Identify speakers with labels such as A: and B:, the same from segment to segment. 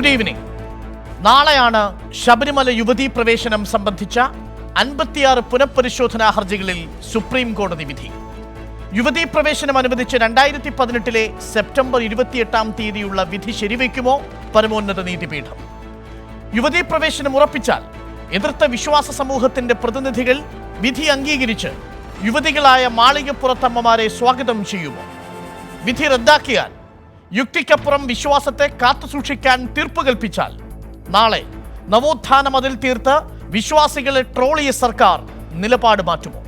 A: Good evening. നാളെയാണ് ശബരിമല യുവതീ പ്രവേശനം സംബന്ധിച്ച 56 പുനഃപരിശോധനാ ഹർജികളിൽ സുപ്രീം കോടതി വിധി. യുവതീ പ്രവേശനം അനുവദിച്ച് 2018 സെപ്റ്റംബർ 28 വിധി ശരിവയ്ക്കുമോ പരമോന്നത നീതിപീഠം? യുവതീ പ്രവേശനം ഉറപ്പിച്ചാൽ എതിർത്ത വിശ്വാസ സമൂഹത്തിന്റെ പ്രതിനിധികൾ വിധി അംഗീകരിച്ച് യുവതികളായ മാളികപ്പുറത്തമ്മമാരെ സ്വാഗതം ചെയ്യുമോ? വിധി റദ്ദാക്കിയാൽ യുക്തിക്കപ്പുറം വിശ്വാസത്തെ കാത്തുസൂക്ഷിക്കാൻ തീർപ്പ് കൽപ്പിച്ചാൽ നാളെ നവോത്ഥാന മതിൽ തീർത്ത് വിശ്വാസികളെ ട്രോളിയ സർക്കാർ നിലപാട് മാറ്റുമോ?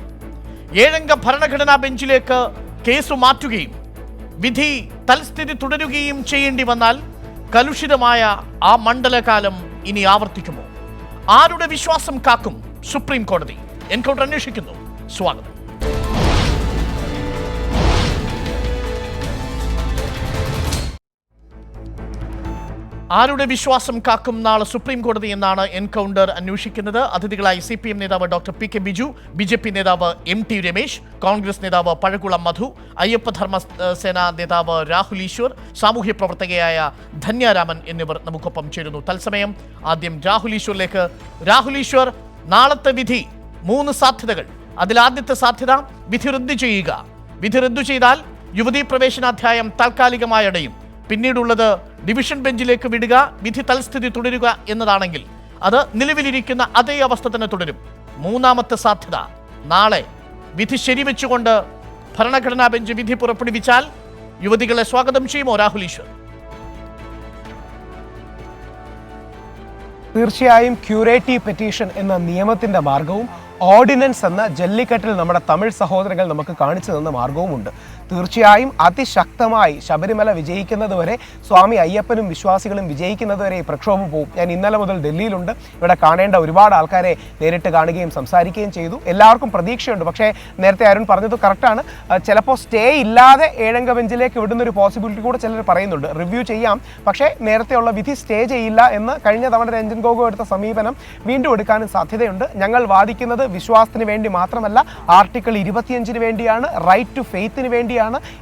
A: 7 ഭരണഘടനാ ബെഞ്ചിലേക്ക് കേസ് മാറ്റുകയും വിധി തൽസ്ഥിതി തുടരുകയും ചെയ്യേണ്ടി വന്നാൽ കലുഷിതമായ ആ മണ്ഡലകാലം ഇനി ആവർത്തിക്കുമോ? ആരുടെ വിശ്വാസം കാക്കും സുപ്രീം കോടതി? എൻകൗണ്ടർ അന്വേഷിക്കുന്നു. സ്വാഗതം. ആരുടെ വിശ്വാസം കാക്കും നാളെ സുപ്രീം കോടതി എന്നാണ് എൻകൗണ്ടർ അന്വേഷിക്കുന്നത്. അതിഥികളായി CPM നേതാവ് ഡോക്ടർ PK ബിജു, BJP നേതാവ് MT രമേശ്, കോൺഗ്രസ് നേതാവ് പഴകുളം മധു, അയ്യപ്പധർമ്മ സേന നേതാവ് രാഹുൽ ഈശ്വർ, സാമൂഹ്യ പ്രവർത്തകയായ ധന്യാരാമൻ എന്നിവർ നമുക്കൊപ്പം ചേരുന്നു. തത്സമയം ആദ്യം രാഹുൽ ഈശ്വറിലേക്ക്. രാഹുൽ ഈശ്വർ, നാളത്തെ വിധി 3 സാധ്യതകൾ. അതിലാദ്യത്തെ സാധ്യത വിധി റദ്ദു ചെയ്യുക. വിധി റദ്ദു ചെയ്താൽ യുവതീ പ്രവേശനാധ്യായം താൽക്കാലികമായി അടയും. പിന്നീടുള്ളത് ഡിവിഷൻ ബെഞ്ചിലേക്ക് വിടുക, വിധി തൽസ്ഥിതി തുടരുക എന്നതാണെങ്കിൽ അത് നിലവിലിരിക്കുന്ന അതേ അവസ്ഥ തന്നെ തുടരും. മൂന്നാമത്തെ സാധ്യത, നാളെ വിധി ശരിവെച്ചുകൊണ്ട് ഭരണഘടനാ ബെഞ്ച് വിധി പുറപ്പെടുവിച്ചാൽ യുവതികളെ സ്വാഗതം ചെയ്യുമോ രാഹുൽ ഈശ്വർ?
B: തീർച്ചയായും ക്യൂറേറ്റീവ് പെറ്റീഷൻ എന്ന നിയമത്തിന്റെ മാർഗവും ഓർഡിനൻസ് എന്ന ജല്ലിക്കെട്ടിൽ നമ്മുടെ തമിഴ് സഹോദരങ്ങൾ നമുക്ക് കാണിച്ചു തന്ന മാർഗവുമുണ്ട്. തീർച്ചയായും അതിശക്തമായി ശബരിമല വിജയിക്കുന്നതുവരെ, സ്വാമി അയ്യപ്പനും വിശ്വാസികളും വിജയിക്കുന്നതുവരെ ഈ പ്രക്ഷോഭം പോകും. ഞാൻ ഇന്നലെ മുതൽ ഡൽഹിയിലുണ്ട്. ഇവിടെ കാണേണ്ട ഒരുപാട് ആൾക്കാരെ നേരിട്ട് കാണുകയും സംസാരിക്കുകയും ചെയ്തു. എല്ലാവർക്കും പ്രതീക്ഷയുണ്ട്. പക്ഷേ നേരത്തെ അരുൺ പറഞ്ഞത് കറക്റ്റാണ്. ചിലപ്പോൾ സ്റ്റേ ഇല്ലാതെ 7 ബെഞ്ചിലേക്ക് വിടുന്നൊരു പോസിബിലിറ്റി കൂടെ ചിലർ പറയുന്നുണ്ട്. റിവ്യൂ ചെയ്യാം, പക്ഷേ നേരത്തെയുള്ള വിധി സ്റ്റേ ചെയ്യില്ല എന്ന് കഴിഞ്ഞ തവണ രഞ്ജൻ ഗൊഗോയ് എടുത്ത സമീപനം വീണ്ടും എടുക്കാനും സാധ്യതയുണ്ട്. ഞങ്ങൾ വാദിക്കുന്നത് വിശ്വാസത്തിന് വേണ്ടി മാത്രമല്ല, ആർട്ടിക്കിൾ 25 വേണ്ടിയാണ്, റൈറ്റ് ടു ഫെയ്ത്തിന് വേണ്ടിയാണ്.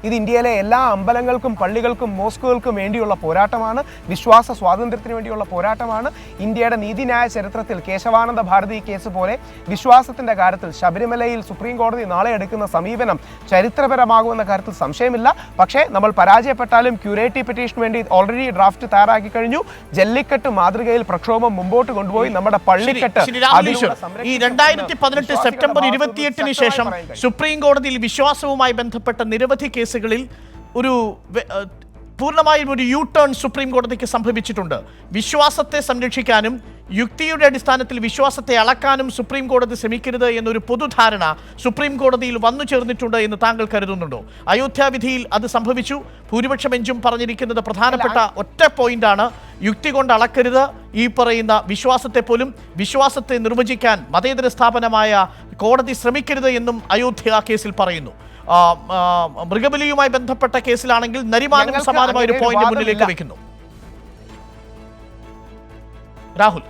B: ഇത് ഇന്ത്യയിലെ എല്ലാ അമ്പലങ്ങൾക്കും പള്ളികൾക്കും മോസ്കുകൾക്കും വേണ്ടിയുള്ള പോരാട്ടമാണ്. വിശ്വാസ സ്വാതന്ത്ര്യത്തിന് വേണ്ടിയുള്ള പോരാട്ടമാണ്. ഇന്ത്യയുടെ നീതിന്യായ ചരിത്രത്തിൽ കേശവാനന്ദ ഭാരതി കേസ് പോലെ വിശ്വാസത്തിന്റെ കാര്യത്തിൽ ശബരിമലയിൽ സുപ്രീം കോടതി നാളെ എടുക്കുന്ന സമീപനം ചരിത്രപരമാകുമെന്ന കാര്യത്തിൽ സംശയമില്ല. പക്ഷേ നമ്മൾ പരാജയപ്പെട്ടാലും ക്യൂറേറ്റീവ് പെറ്റീഷന് വേണ്ടി ഓൾറെഡി ഡ്രാഫ്റ്റ് തയ്യാറാക്കി കഴിഞ്ഞു. ജല്ലിക്കെട്ട് മാതൃകയിൽ പ്രക്ഷോഭം മുമ്പോട്ട് കൊണ്ടുപോയി നമ്മുടെ പള്ളിക്കെട്ട്
A: 2018 സെപ്റ്റംബർ 28 ശേഷം സുപ്രീം കോടതിയിൽ വിശ്വാസവുമായി ബന്ധപ്പെട്ട നിരവധി കേസുകളിൽ പൂർണ്ണമായും ഒരു യു ടേൺ സുപ്രീം കോടതിക്ക് സംഭവിച്ചിട്ടുണ്ട്. വിശ്വാസത്തെ സംരക്ഷിക്കാനും യുക്തിയുടെ അടിസ്ഥാനത്തിൽ വിശ്വാസത്തെ അളക്കാനും സുപ്രീം കോടതി ശ്രമിക്കരുത് എന്നൊരു പൊതുധാരണ സുപ്രീം കോടതിയിൽ വന്നു ചേർന്നിട്ടുണ്ട് എന്ന് താങ്കൾ കരുതുന്നുണ്ടോ? അയോധ്യ വിധിയിൽ അത് സംഭവിച്ചു. ഭൂരിപക്ഷ ബെഞ്ചും പറഞ്ഞിരിക്കുന്നത് പ്രധാനപ്പെട്ട ഒറ്റ പോയിന്റാണ്, യുക്തി കൊണ്ട് അളക്കരുത്. ഈ പറയുന്ന വിശ്വാസത്തെ പോലും വിശ്വാസത്തെ നിർവചിക്കാൻ മതേതര സ്ഥാപനമായ കോടതി ശ്രമിക്കരുത് എന്നും അയോധ്യ കേസിൽ പറയുന്നു. മൃഗബലിയുമായി ബന്ധപ്പെട്ട കേസിലാണെങ്കിൽ നരിമാനും സമാനമായ ഒരു പോയിന്റ് മുന്നിലേക്ക് വെക്കുന്നു. രാഹുൽ,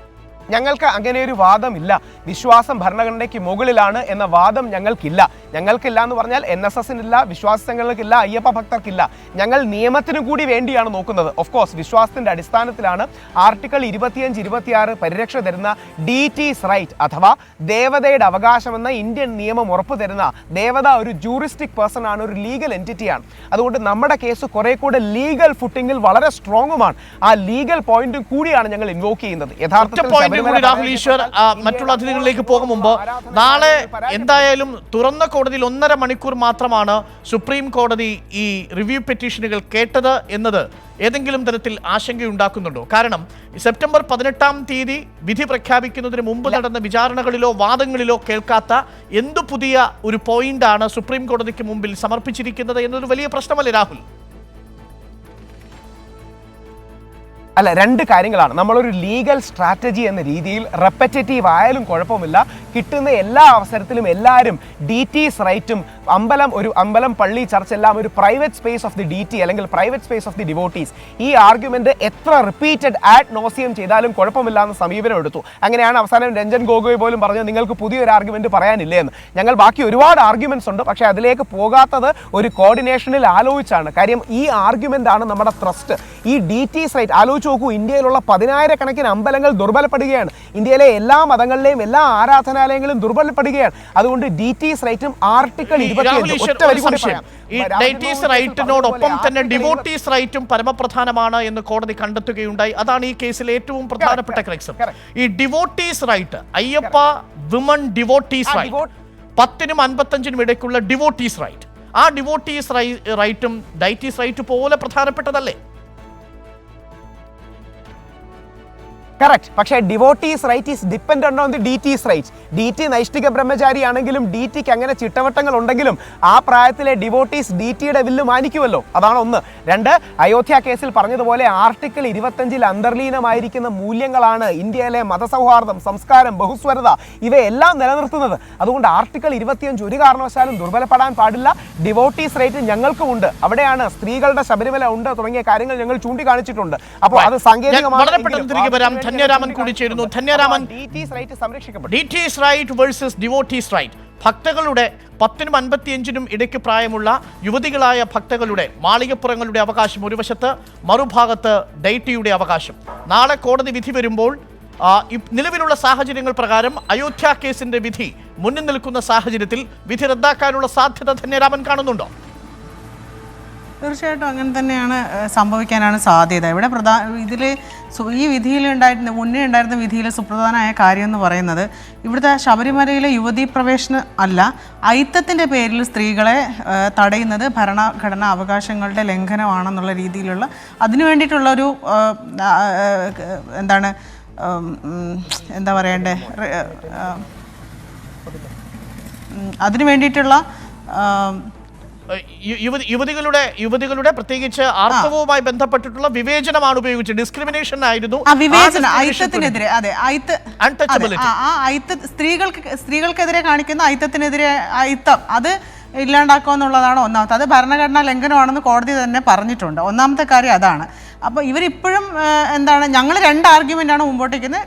B: ഞങ്ങൾക്ക് അങ്ങനെ ഒരു വാദമില്ല. വിശ്വാസം ഭരണഘടനയ്ക്ക് മുകളിലാണ് എന്ന വാദം ഞങ്ങൾക്കില്ല. ഞങ്ങൾക്കില്ല എന്ന് പറഞ്ഞാൽ NSSനില്ല, വിശ്വാസ സംഘടനകൾക്കില്ല, അയ്യപ്പ ഭക്തർക്കില്ല. ഞങ്ങൾ നിയമത്തിനു കൂടി വേണ്ടിയാണ് നോക്കുന്നത്. ഓഫ് കോഴ്സ് വിശ്വാസത്തിന്റെ അടിസ്ഥാനത്തിലാണ് ആർട്ടിക്കിൾ 25, 26 പരിരക്ഷ തരുന്ന DT's റൈറ്റ് അഥവാ ദേവതയുടെ അവകാശമെന്ന ഇന്ത്യൻ നിയമം ഉറപ്പു തരുന്ന ദേവത ഒരു ജൂറിസ്റ്റിക് പേഴ്സൺ ആണ്, ഒരു ലീഗൽ എൻറ്റിറ്റിയാണ്. അതുകൊണ്ട് നമ്മുടെ കേസ് കുറെ കൂടെ ലീഗൽ ഫുട്ടിങ്ങിൽ വളരെ സ്ട്രോങ്ങുമാണ്. ആ ലീഗൽ പോയിന്റും കൂടിയാണ് ഞങ്ങൾ ഇൻവോക്ക് ചെയ്യുന്നത്. യഥാർത്ഥത്തിൽ
A: രാഹുൽ ഈശ്വർ, മറ്റുള്ള അതിഥികളിലേക്ക് പോകും മുമ്പ് നാളെ എന്തായാലും തുറന്ന കോടതിയിൽ 1.5 മണിക്കൂർ മാത്രമാണ് സുപ്രീം കോടതി ഈ റിവ്യൂ പെറ്റീഷനുകൾ കേട്ടത് എന്നത് ഏതെങ്കിലും തരത്തിൽ ആശങ്കയുണ്ടാക്കുന്നുണ്ടോ? കാരണം സെപ്റ്റംബർ 18 വിധി പ്രഖ്യാപിക്കുന്നതിന് മുമ്പ് നടന്ന വിചാരണകളിലോ വാദങ്ങളിലോ കേൾക്കാത്ത എന്തു പുതിയ ഒരു പോയിന്റാണ് സുപ്രീം കോടതിക്ക് മുമ്പിൽ സമർപ്പിച്ചിരിക്കുന്നത് എന്നൊരു വലിയ പ്രശ്നമല്ലേ രാഹുൽ?
B: അല്ല, 2 കാര്യങ്ങളാണ്. നമ്മളൊരു ലീഗൽ സ്ട്രാറ്റജി എന്ന രീതിയിൽ റെപ്പറ്റേറ്റീവ് ആയാലും കുഴപ്പമില്ല, കിട്ടുന്ന എല്ലാ അവസരത്തിലും എല്ലാവരും DT's റൈറ്റും അമ്പലം പള്ളി ചർച്ച് എല്ലാം ഒരു private space of the DT അല്ലെങ്കിൽ private space of the devotees, ഈ ആർഗ്യുമെന്റ് എത്ര റിപ്പീറ്റഡ് ആഡ് നോസിയം ചെയ്താലും കുഴപ്പമില്ല എന്ന സമീപനം എടുത്തു. അങ്ങനെയാണ് അവസാനം രഞ്ജൻ ഗൊഗോയ് പോലും പറഞ്ഞത് നിങ്ങൾക്ക് പുതിയൊരു ആർഗ്യുമെന്റ് പറയാനില്ലേ എന്ന്. ഞങ്ങൾ ബാക്കി ഒരുപാട് ആർഗ്യുമെന്റ്സ് ഉണ്ട്, പക്ഷേ അതിലേക്ക് പോകാത്തത് ഒരു കോർഡിനേഷനിൽ ആലോചിച്ചാണ്. കാര്യം ഈ ആർഗ്യുമെന്റ് ആണ് നമ്മുടെ ത്രസ്റ്റ്. ഈ DT's റൈറ്റ് ആലോചിച്ചു ആലോചിച്ച് നോക്കൂ, ഇന്ത്യയിലുള്ള 10,000-കണക്കിന് അമ്പലങ്ങൾ ദുർബലപ്പെടുകയാണ്. ഇന്ത്യയിലെ എല്ലാ മതങ്ങളിലെയും എല്ലാ ആരാധനാലയങ്ങളും ദുർബലപ്പെടുകയാണ്. അതുകൊണ്ട് DT's റൈറ്റും ആർട്ടിക്കിൾ 25
A: റൈറ്റിനോടൊപ്പം തന്നെ ഡിവോട്ടീസ് റൈറ്റും പരമപ്രധാനമാണ് എന്ന് കോടതി കണ്ടെത്തുകയുണ്ടായി. അതാണ് ഈ കേസിലെ ഏറ്റവും പ്രധാനപ്പെട്ട ക്രക്സ്. ഈ devotees right, Ayyappa women devotees right, 10-നും 55-നും ഇടയ്ക്കുള്ള ഡിവോട്ടീസ് റൈറ്റ്, ആ ഡിവോട്ടീസ് റൈറ്റും ഡൈറ്റീസ് റൈറ്റ് പോലെ പ്രധാനപ്പെട്ടതല്ലേ?
B: കറക്റ്റ്. പക്ഷേ devotees right is dependent on the DT's right. DT നൈഷ്ഠിക ബ്രഹ്മചാരി ആണെങ്കിലും DTക്ക് അങ്ങനെ ചിട്ടവട്ടങ്ങൾ ഉണ്ടെങ്കിലും ആ പ്രായത്തിലെ ഡിവോട്ടീസ് DTയുടെ വില്ല് മാനിക്കുമല്ലോ. അതാണ് ഒന്ന്. രണ്ട്, അയോധ്യ കേസിൽ പറഞ്ഞതുപോലെ ആർട്ടിക്കിൾ 25 അന്തർലീനമായിരിക്കുന്ന മൂല്യങ്ങളാണ് ഇന്ത്യയിലെ മതസൗഹാർദ്ദം, സംസ്കാരം, ബഹുസ്വരത ഇവയെല്ലാം നിലനിർത്തുന്നത്. അതുകൊണ്ട് ആർട്ടിക്കിൾ 25 ഒരു കാരണവശാലും ദുർബലപ്പെടാൻ പാടില്ല. ഡിവോട്ടീസ് റൈറ്റ് ഞങ്ങൾക്കുമുണ്ട്. അവിടെയാണ് സ്ത്രീകളുടെ ശബരിമല ഉണ്ട് തുടങ്ങിയ കാര്യങ്ങൾ ഞങ്ങൾ ചൂണ്ടിക്കാണിച്ചിട്ടുണ്ട്. അപ്പോൾ അത് സാങ്കേതികമായി
A: ധന്യരാമൻ കൂടി ചേരുന്നു. Dhanyaraman, DT's right versus devotees right. ഭക്തകളുടെ 10-നും 55-നും ഇടയ്ക്ക് പ്രായമുള്ള യുവതികളായ ഭക്തകളുടെ മാളികപ്പുറങ്ങളുടെ അവകാശം ഒരു വശത്ത്, മറുഭാഗത്ത് ഡൈറ്റിയുടെ അവകാശം. നാളെ കോടതി വിധി വരുമ്പോൾ നിലവിലുള്ള സാഹചര്യങ്ങൾ പ്രകാരം അയോധ്യ കേസിന്റെ വിധി മുന്നിൽ നിൽക്കുന്ന സാഹചര്യത്തിൽ വിധി റദ്ദാക്കാനുള്ള സാധ്യത ധന്യരാമൻ കാണുന്നുണ്ടോ?
C: തീർച്ചയായിട്ടും അങ്ങനെ തന്നെയാണ് സംഭവിക്കാനാണ് സാധ്യത. ഇവിടെ ഇതിൽ ഈ വിധിയിൽ മുന്നേ ഉണ്ടായിരുന്ന വിധിയിൽ സുപ്രധാനമായ കാര്യം എന്ന് പറയുന്നത് ഇവിടുത്തെ ശബരിമലയിലെ യുവതീ പ്രവേശനം അല്ല, അയിത്തത്തിൻ്റെ പേരിൽ സ്ത്രീകളെ തടയുന്നത് ഭരണഘടനാ അവകാശങ്ങളുടെ ലംഘനമാണെന്നുള്ള രീതിയിലുള്ള അതിനു വേണ്ടിയിട്ടുള്ളൊരു എന്താ പറയണ്ടേ അതിനു വേണ്ടിയിട്ടുള്ള
A: യുവതികളുടെ പ്രത്യേകിച്ച് ആർത്തവവുമായി ബന്ധപ്പെട്ടിട്ടുള്ള വിവേചനമാണ് ഉപയോഗിച്ചത്. ഡിസ്ക്രിമിനേഷൻ ആയിരുന്നു.
C: അയിത്തത്തിനെതിരെ, അതെ, സ്ത്രീകൾക്കെതിരെ കാണിക്കുന്ന അയിത്തത്തിനെതിരെ അയിത്തം അത് ഇല്ലാണ്ടാക്കുക എന്നുള്ളതാണ് ഒന്നാമത്തെ. അത് ഭരണഘടനാ ലംഘനമാണെന്ന് കോടതി തന്നെ പറഞ്ഞിട്ടുണ്ട്. ഒന്നാമത്തെ കാര്യം അതാണ്. അപ്പോൾ ഇവരിപ്പോഴും ഞങ്ങൾ 2 ആർഗ്യുമെൻ്റാണ് മുമ്പോട്ട് വയ്ക്കുന്നത്.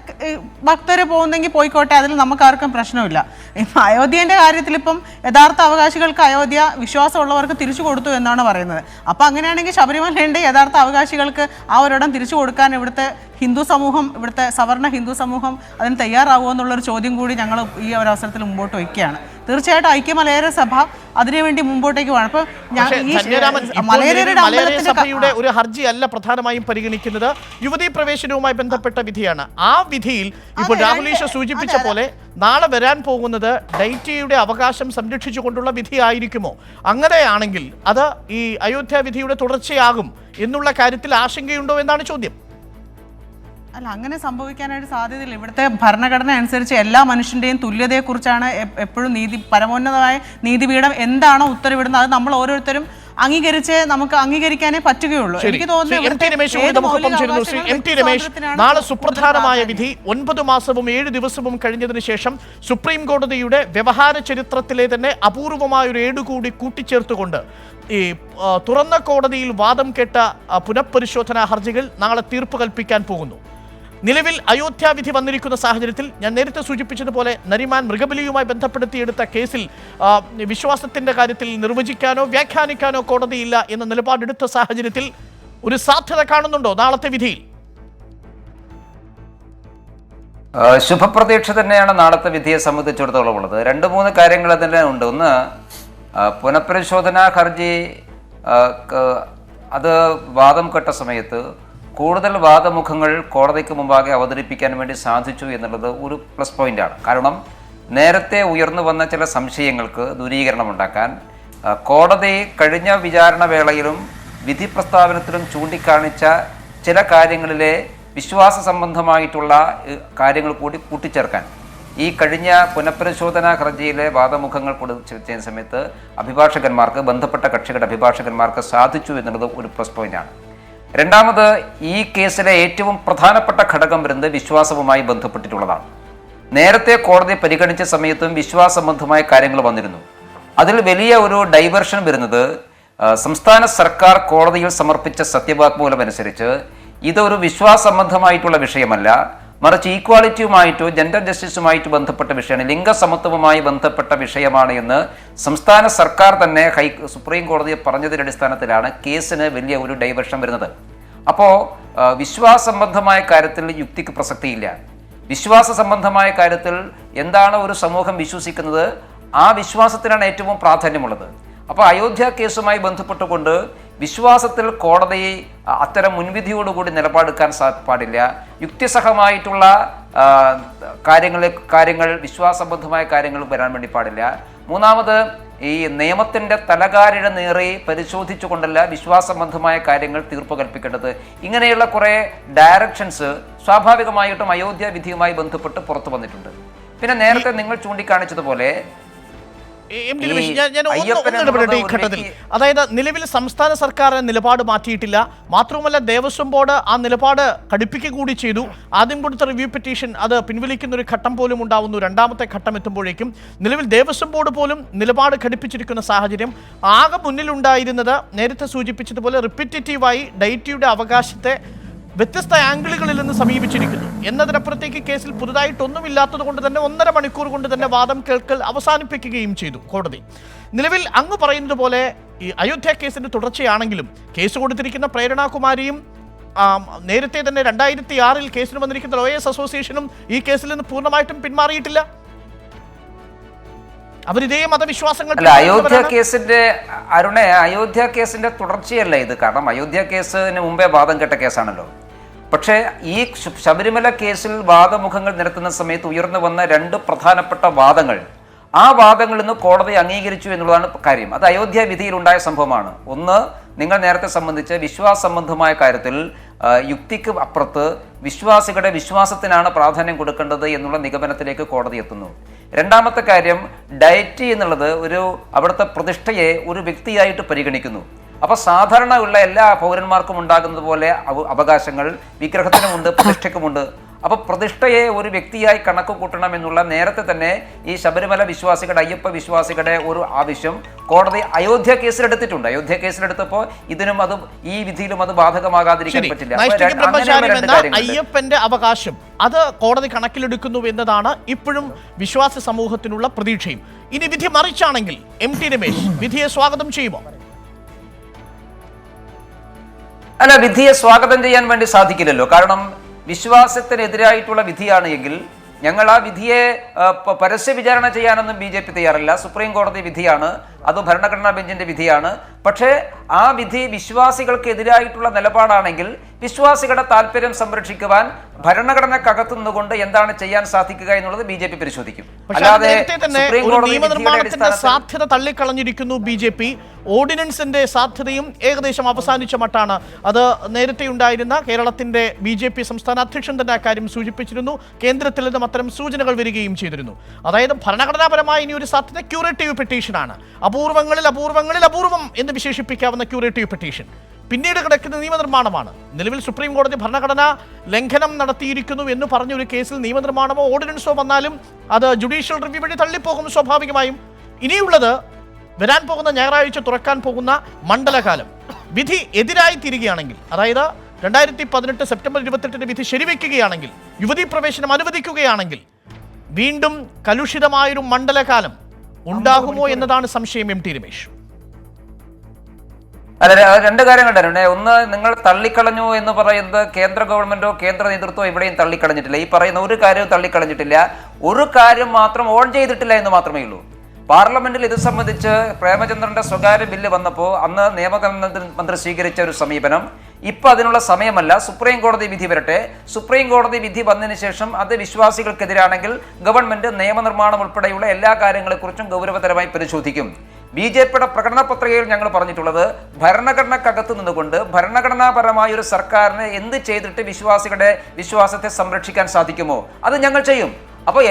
C: ഭക്തർ പോകുന്നെങ്കിൽ പോയിക്കോട്ടെ, അതിൽ നമുക്കാർക്കും പ്രശ്നമില്ല. ഇപ്പം അയോധ്യേൻ്റെ കാര്യത്തിൽ ഇപ്പം യഥാർത്ഥ അവകാശികൾക്ക് അയോധ്യ വിശ്വാസമുള്ളവർക്ക് തിരിച്ചു കൊടുത്തു എന്നാണ് പറയുന്നത്. അപ്പോൾ അങ്ങനെയാണെങ്കിൽ ശബരിമലയുടെ യഥാർത്ഥ അവകാശികൾക്ക് ആ ഒരിടം തിരിച്ചു കൊടുക്കാൻ ഇവിടുത്തെ ഹിന്ദു സമൂഹം, ഇവിടുത്തെ സവർണ ഹിന്ദു സമൂഹം അതിന് തയ്യാറാവുമോ എന്നുള്ളൊരു ചോദ്യം കൂടി ഞങ്ങൾ ഈ ഒരു അവസരത്തിൽ മുമ്പോട്ട് വയ്ക്കുകയാണ്. തീർച്ചയായിട്ടും ഐക്യമലയര സഭ അതിനുവേണ്ടി മുമ്പോട്ടേക്ക് വേണം. അപ്പോൾ
A: സഭയുടെ ഒരു ഹർജി അല്ല പ്രധാനമായും പരിഗണിക്കുന്നത്, യുവതീ പ്രവേശനവുമായി ബന്ധപ്പെട്ട വിധിയാണ്. ആ വിധിയിൽ ഇപ്പോൾ രാഹുൽ ഈശ്വർ സൂചിപ്പിച്ച പോലെ നാളെ വരാൻ പോകുന്നത് ഡൈറ്റിയുടെ അവകാശം സംരക്ഷിച്ചുകൊണ്ടുള്ള വിധിയായിരിക്കുമോ? അങ്ങനെയാണെങ്കിൽ അത് ഈ അയോധ്യ വിധിയുടെ തുടർച്ചയാകും എന്നുള്ള കാര്യത്തിൽ ആശങ്കയുണ്ടോ എന്നാണ് ചോദ്യം.
C: അല്ല, അങ്ങനെ സംഭവിക്കാനായിട്ട് സാധ്യതയില്ല. ഇവിടുത്തെ ഭരണഘടന അനുസരിച്ച് എല്ലാ മനുഷ്യൻ്റെയും തുല്യതയെക്കുറിച്ചാണ് എപ്പോഴും
A: പരമോന്നതമായ
C: നീതിപീഠം എന്താണോ ഉത്തരവിടുന്നത് അത് നമ്മൾ ഓരോരുത്തരും നമുക്ക് അംഗീകരിക്കാനേ പറ്റുകയുള്ളൂ. എനിക്ക്
A: തോന്നുന്നു നാളെ സുപ്രധാനമായ വിധി 9 മാസവും 7 ദിവസവും കഴിഞ്ഞതിന് ശേഷം സുപ്രീം കോടതിയുടെ വ്യവഹാര ചരിത്രത്തിലെ തന്നെ അപൂർവമായ ഒരു ഏടുകൂടി കൂട്ടിച്ചേർത്തുകൊണ്ട് ഈ തുറന്ന കോടതിയിൽ വാദം കേട്ട പുനഃപരിശോധനാ ഹർജികൾ നാളെ തീർപ്പ് കൽപ്പിക്കാൻ പോകുന്നു. നിലവിൽ അയോധ്യ വിധി വന്നിരിക്കുന്ന സാഹചര്യത്തിൽ ഞാൻ നേരത്തെ സൂചിപ്പിച്ചതുപോലെ നരിമാൻ മൃഗബലിയുമായി ബന്ധപ്പെടുത്തിയെടുത്ത കേസിൽ വിശ്വാസത്തിന്റെ കാര്യത്തിൽ നിർവചിക്കാനോ വ്യാഖ്യാനിക്കാനോ കോടതിയില്ല എന്ന നിലപാടെടുത്ത സാഹചര്യത്തിൽ ഒരു സാധ്യത കാണുന്നുണ്ടോ നാളത്തെ വിധിയിൽ?
D: ശുഭപ്രതീക്ഷ തന്നെയാണ് നാളത്തെ വിധിയെ സംബന്ധിച്ചിടത്തോളം ഉള്ളത്. 2-3 കാര്യങ്ങൾ തന്നെ ഉണ്ട്. ഒന്ന്, പുനഃപരിശോധനാ ഹർജി അത് വാദം കേട്ട സമയത്ത് കൂടുതൽ വാദമുഖങ്ങൾ കോടതിക്ക് മുമ്പാകെ അവതരിപ്പിക്കാൻ വേണ്ടി സാധിച്ചു എന്നുള്ളത് ഒരു പ്ലസ് പോയിൻ്റാണ്. കാരണം നേരത്തെ ഉയർന്നു വന്ന ചില സംശയങ്ങൾക്ക് ദൂരീകരണം ഉണ്ടാക്കാൻ കോടതി കഴിഞ്ഞ വിചാരണ വേളയിലും വിധി പ്രസ്താവനത്തിലും ചൂണ്ടിക്കാണിച്ച ചില കാര്യങ്ങളിലെ വിശ്വാസ സംബന്ധമായിട്ടുള്ള കാര്യങ്ങൾ കൂടി കൂട്ടിച്ചേർക്കാൻ ഈ കഴിഞ്ഞ പുനഃപരിശോധനാ ഹർജിയിലെ വാദമുഖങ്ങൾ ചെയ്യുന്ന സമയത്ത് അഭിഭാഷകന്മാർക്ക്, ബന്ധപ്പെട്ട കക്ഷികളുടെ അഭിഭാഷകന്മാർക്ക് സാധിച്ചു എന്നുള്ളത് ഒരു പ്ലസ് പോയിൻ്റാണ്. രണ്ടാമത്, ഈ കേസിലെ ഏറ്റവും പ്രധാനപ്പെട്ട ഘടകം വരുന്നത് വിശ്വാസവുമായി ബന്ധപ്പെട്ടിട്ടുള്ളതാണ്. നേരത്തെ കോടതി പരിഗണിച്ച സമയത്തും വിശ്വാസ സംബന്ധമായ കാര്യങ്ങൾ വന്നിരുന്നു. അതിൽ വലിയ ഒരു ഡൈവേർഷൻ വരുന്നത് സംസ്ഥാന സർക്കാർ കോടതിയിൽ സമർപ്പിച്ച സത്യവാങ്മൂലം അനുസരിച്ച് ഇതൊരു വിശ്വാസ സംബന്ധമായിട്ടുള്ള വിഷയമല്ല, മറിച്ച് ഈക്വാലിറ്റിയുമായിട്ടോ ജെൻഡർ ജസ്റ്റിസുമായിട്ട് ബന്ധപ്പെട്ട വിഷയമാണ്, ലിംഗസമത്വവുമായി ബന്ധപ്പെട്ട വിഷയമാണ് എന്ന് സംസ്ഥാന സർക്കാർ തന്നെ സുപ്രീം കോടതിയെ പറഞ്ഞതിൻ്റെ അടിസ്ഥാനത്തിലാണ് കേസിന് വലിയ ഒരു ഡൈവേർഷൻ വരുന്നത്. അപ്പോൾ വിശ്വാസ സംബന്ധമായ കാര്യത്തിൽ യുക്തിക്ക് പ്രസക്തിയില്ല. വിശ്വാസ സംബന്ധമായ കാര്യത്തിൽ എന്താണ് ഒരു സമൂഹം വിശ്വസിക്കുന്നത്, ആ വിശ്വാസത്തിനാണ് ഏറ്റവും പ്രാധാന്യമുള്ളത്. അപ്പോൾ അയോധ്യ കേസുമായി ബന്ധപ്പെട്ടുകൊണ്ട് വിശ്വാസത്തിൽ കോടതി അത്തരം മുൻവിധിയോടുകൂടി നിലപാടെടുക്കാൻ പാടില്ല. യുക്തിസഹമായിട്ടുള്ള കാര്യങ്ങൾ വിശ്വാസബദ്ധമായ കാര്യങ്ങൾ വരാൻ വേണ്ടി പാടില്ല. മൂന്നാമത്, ഈ നിയമത്തിൻ്റെ തലകാരിഴ നേറി പരിശോധിച്ചുകൊണ്ടല്ല വിശ്വാസബന്ധമായ കാര്യങ്ങൾ തീർപ്പ് കൽപ്പിക്കേണ്ടത്. ഇങ്ങനെയുള്ള കുറേ ഡയറക്ഷൻസ് സ്വാഭാവികമായിട്ടും അയോധ്യ വിധിയുമായി ബന്ധപ്പെട്ട് പുറത്തു വന്നിട്ടുണ്ട്. പിന്നെ നേരത്തെ നിങ്ങൾ ചൂണ്ടിക്കാണിച്ചതുപോലെ
A: ഈ ഘട്ടത്തിൽ, അതായത് നിലവിൽ സംസ്ഥാന സർക്കാർ നിലപാട് മാറ്റിയിട്ടില്ല. മാത്രവുമല്ല, ദേവസ്വം ബോർഡ് ആ നിലപാട് കടുപ്പിക്കുക കൂടി ചെയ്തു. ആദ്യം കൊടുത്ത റിവ്യൂ പെറ്റീഷൻ അത് പിൻവലിക്കുന്ന ഒരു ഘട്ടം പോലും ഉണ്ടാവുന്നു. രണ്ടാമത്തെ ഘട്ടം എത്തുമ്പോഴേക്കും നിലവിൽ ദേവസ്വം ബോർഡ് പോലും നിലപാട് ഘടിപ്പിച്ചിരിക്കുന്ന സാഹചര്യം. ആകെ മുന്നിലുണ്ടായിരുന്നത് നേരത്തെ സൂചിപ്പിച്ചതുപോലെ റിപ്പീറ്റേറ്റീവായി ഡയറ്റിയുടെ അവകാശത്തെ വ്യത്യസ്ത ആംഗിളുകളിൽ നിന്ന് സമീപിച്ചിരിക്കുന്നു എന്നതിനപ്പുറത്തേക്ക് കേസിൽ പുതുതായിട്ടൊന്നുമില്ലാത്തത് കൊണ്ട് തന്നെ 1.5 മണിക്കൂർ കൊണ്ട് തന്നെ വാദം കേൾക്കൽ അവസാനിപ്പിക്കുകയും ചെയ്തു കോടതി. നിലവിൽ അങ്ങ് പറയുന്നത് പോലെ ഈ അയോധ്യ കേസിന്റെ തുടർച്ചയാണെങ്കിലും കേസ് കൊടുത്തിരിക്കുന്ന പ്രേരണാകുമാരിയും നേരത്തെ തന്നെ 2006 കേസിന് വന്നിരിക്കുന്ന ലോയേഴ്സ് അസോസിയേഷനും ഈ കേസിൽ നിന്ന് പൂർണ്ണമായിട്ടും പിന്മാറിയിട്ടില്ല. അവരിതേ മതവിശ്വാസങ്ങൾ
D: അയോധ്യ കേസിന്റെ തുടർച്ചയല്ല ഇത്. കാരണം അയോധ്യ കേസിന് മുമ്പേ വാദം കേട്ട കേസാണല്ലോ. പക്ഷേ ഈ ശബരിമല കേസിൽ വാദമുഖങ്ങൾ നിരത്തുന്ന സമയത്ത് ഉയർന്നു വന്ന 2 പ്രധാനപ്പെട്ട വാദങ്ങൾ, ആ വാദങ്ങളിൽ നിന്ന് കോടതി അംഗീകരിച്ചു എന്നുള്ളതാണ് കാര്യം. അത് അയോധ്യ വിധിയിലുണ്ടായ സംഭവമാണ്. ഒന്ന്, നിങ്ങൾ നേരത്തെ സംബന്ധിച്ച് വിശ്വാസ സംബന്ധമായ കാര്യത്തിൽ യുക്തിക്ക് അപ്പുറത്ത് വിശ്വാസികളുടെ വിശ്വാസത്തിനാണ് പ്രാധാന്യം കൊടുക്കേണ്ടത് എന്നുള്ള നിഗമനത്തിലേക്ക് കോടതി എത്തുന്നു. രണ്ടാമത്തെ കാര്യം, ഡയറ്റി എന്നുള്ളത് അവിടുത്തെ പ്രതിഷ്ഠയെ ഒരു വ്യക്തിയായിട്ട് പരിഗണിക്കുന്നു. അപ്പോൾ സാധാരണ ഉള്ള എല്ലാ പൗരന്മാർക്കും ഉണ്ടാകുന്നത് പോലെ അവകാശങ്ങൾ വിഗ്രഹത്തിനുമുണ്ട്, പ്രതിഷ്ഠയ്ക്കുമുണ്ട്. അപ്പോൾ പ്രതിഷ്ഠയെ ഒരു വ്യക്തിയായി കണക്ക് കൂട്ടണം എന്നുള്ള നേരത്തെ തന്നെ ഈ ശബരിമല വിശ്വാസികളുടെ, അയ്യപ്പ വിശ്വാസികളുടെ ഒരു ആവശ്യം കോടതി അയോധ്യ കേസിലെടുത്തിട്ടുണ്ട്. അയോധ്യ കേസിലെടുത്തപ്പോൾ ഇതിനും ഈ വിധിയിലും അത് ബാധകമാകാതിരിക്കാൻ പറ്റില്ല.
A: അയ്യപ്പന്റെ അവകാശം അത് കോടതി കണക്കിലെടുക്കുന്നു എന്നതാണ് ഇപ്പോഴും വിശ്വാസ സമൂഹത്തിനുള്ള പ്രതീക്ഷയും. ഇനി വിധി മറിച്ചാണെങ്കിൽ MT രമേശ് വിധിയെ സ്വാഗതം ചെയ്യുമോ?
D: അല്ല, വിധിയെ സ്വാഗതം ചെയ്യാൻ വേണ്ടി സാധിക്കില്ലല്ലോ. കാരണം വിശ്വാസത്തിനെതിരായിട്ടുള്ള വിധിയാണ് എങ്കിൽ ഞങ്ങൾ ആ വിധിയെ പരസ്യ വിചാരണ ചെയ്യാനൊന്നും BJP തയ്യാറല്ല. സുപ്രീം കോടതി വിധിയാണ്, അത് ഭരണഘടനാ ബെഞ്ചിന്റെ വിധിയാണ്. പക്ഷേ ആ വിധി വിശ്വാസികൾക്കെതിരായിട്ടുള്ള നിലപാടാണെങ്കിൽ വിശ്വാസികളുടെ താല്പര്യം സംരക്ഷിക്കുവാൻ ഭരണഘടനക്കകത്തു നിന്നുകൊണ്ട് എന്താണ് ചെയ്യാൻ സാധിക്കുക എന്നുള്ളത് BJP പരിശോധിക്കും. അല്ലാതെ
A: നിയമനിർമ്മാണത്തിന്റെ സാധ്യത തള്ളിക്കളഞ്ഞിരിക്കുന്നു BJP. ഓർഡിനൻസിന്റെ സാധ്യതയും ഏകദേശം അവസാനിച്ച മട്ടാണ്. അത് നേരത്തെ ഉണ്ടായിരുന്ന കേരളത്തിന്റെ BJP സംസ്ഥാന അധ്യക്ഷൻ തന്നെ അക്കാര്യം സൂചിപ്പിച്ചിരുന്നു. കേന്ദ്രത്തിൽ നിന്നും അത്തരം സൂചനകൾ വരികയും ചെയ്തിരുന്നു. അതായത് ഭരണഘടനാപരമായ ഇനി ഒരു സാധ്യത ക്യൂറേറ്റീവ് പെറ്റീഷനാണ്. അപൂർവങ്ങളിൽ അപൂർവം എന്ന് വിശേഷിപ്പിക്കാവുന്ന ക്യൂറേറ്റീവ് പെറ്റീഷൻ. പിന്നീട് കിടക്കുന്ന നിയമനിർമ്മാണമാണ്. നിലവിൽ സുപ്രീം കോടതി ഭരണഘടനാ ലംഘനം നടത്തിയിരിക്കുന്നു എന്ന് പറഞ്ഞ ഒരു കേസിൽ നിയമനിർമ്മാണമോ ഓർഡിനൻസോ വന്നാലും അത് ജുഡീഷ്യൽ റിവ്യൂ വഴി തള്ളിപ്പോകും സ്വാഭാവികമായും. ഇനിയുള്ളത് വരാൻ പോകുന്ന ഞായറാഴ്ച തുറക്കാൻ പോകുന്ന മണ്ഡലകാലം. വിധി എതിരായി തീരുകയാണെങ്കിൽ, അതായത് 2018 സെപ്റ്റംബർ 28 വിധി ശരിവെക്കുകയാണെങ്കിൽ, യുവതീ പ്രവേശനം അനുവദിക്കുകയാണെങ്കിൽ വീണ്ടും കലുഷിതമായൊരു മണ്ഡലകാലം ഉണ്ടാകുമോ എന്നതാണ് സംശയം. MT രമേശ്,
D: അല്ല, 2 കാര്യങ്ങളുണ്ട്. ഒന്ന്, നിങ്ങൾ തള്ളിക്കളഞ്ഞു എന്ന് പറയുന്നത് കേന്ദ്ര ഗവൺമെന്റോ കേന്ദ്ര നേതൃത്വമോ എവിടെയും തള്ളിക്കളഞ്ഞിട്ടില്ല. ഈ പറയുന്ന ഒരു കാര്യവും തള്ളിക്കളഞ്ഞിട്ടില്ല. ഒരു കാര്യം മാത്രം ഓൺ ചെയ്തിട്ടില്ല എന്ന് മാത്രമേ ഉള്ളൂ. പാർലമെന്റിൽ ഇത് സംബന്ധിച്ച് പ്രേമചന്ദ്രന്റെ സ്വകാര്യ ബില്ല് വന്നപ്പോൾ അന്ന് നിയമമന്ത്രി സ്വീകരിച്ച ഒരു സമീപനം ഇപ്പം അതിനുള്ള സമയമല്ല. സുപ്രീം കോടതി വിധി വരട്ടെ. സുപ്രീം കോടതി വിധി വന്നതിന് ശേഷം അത് വിശ്വാസികൾക്കെതിരാണെങ്കിൽ ഗവൺമെന്റ് നിയമനിർമ്മാണം ഉൾപ്പെടെയുള്ള എല്ലാ കാര്യങ്ങളെക്കുറിച്ചും ഗൗരവതരമായി പരിശോധിക്കും. BJPയുടെ പ്രകടന പത്രികയിൽ ഞങ്ങൾ പറഞ്ഞിട്ടുള്ളത്, ഭരണഘടനക്കകത്ത് നിന്നുകൊണ്ട് ഭരണഘടനാപരമായ ഒരു സർക്കാരിന് എന്ത് ചെയ്തിട്ട് വിശ്വാസികളുടെ വിശ്വാസത്തെ സംരക്ഷിക്കാൻ സാധിക്കുമോ അത് ഞങ്ങൾ ചെയ്യും. അപ്പോൾ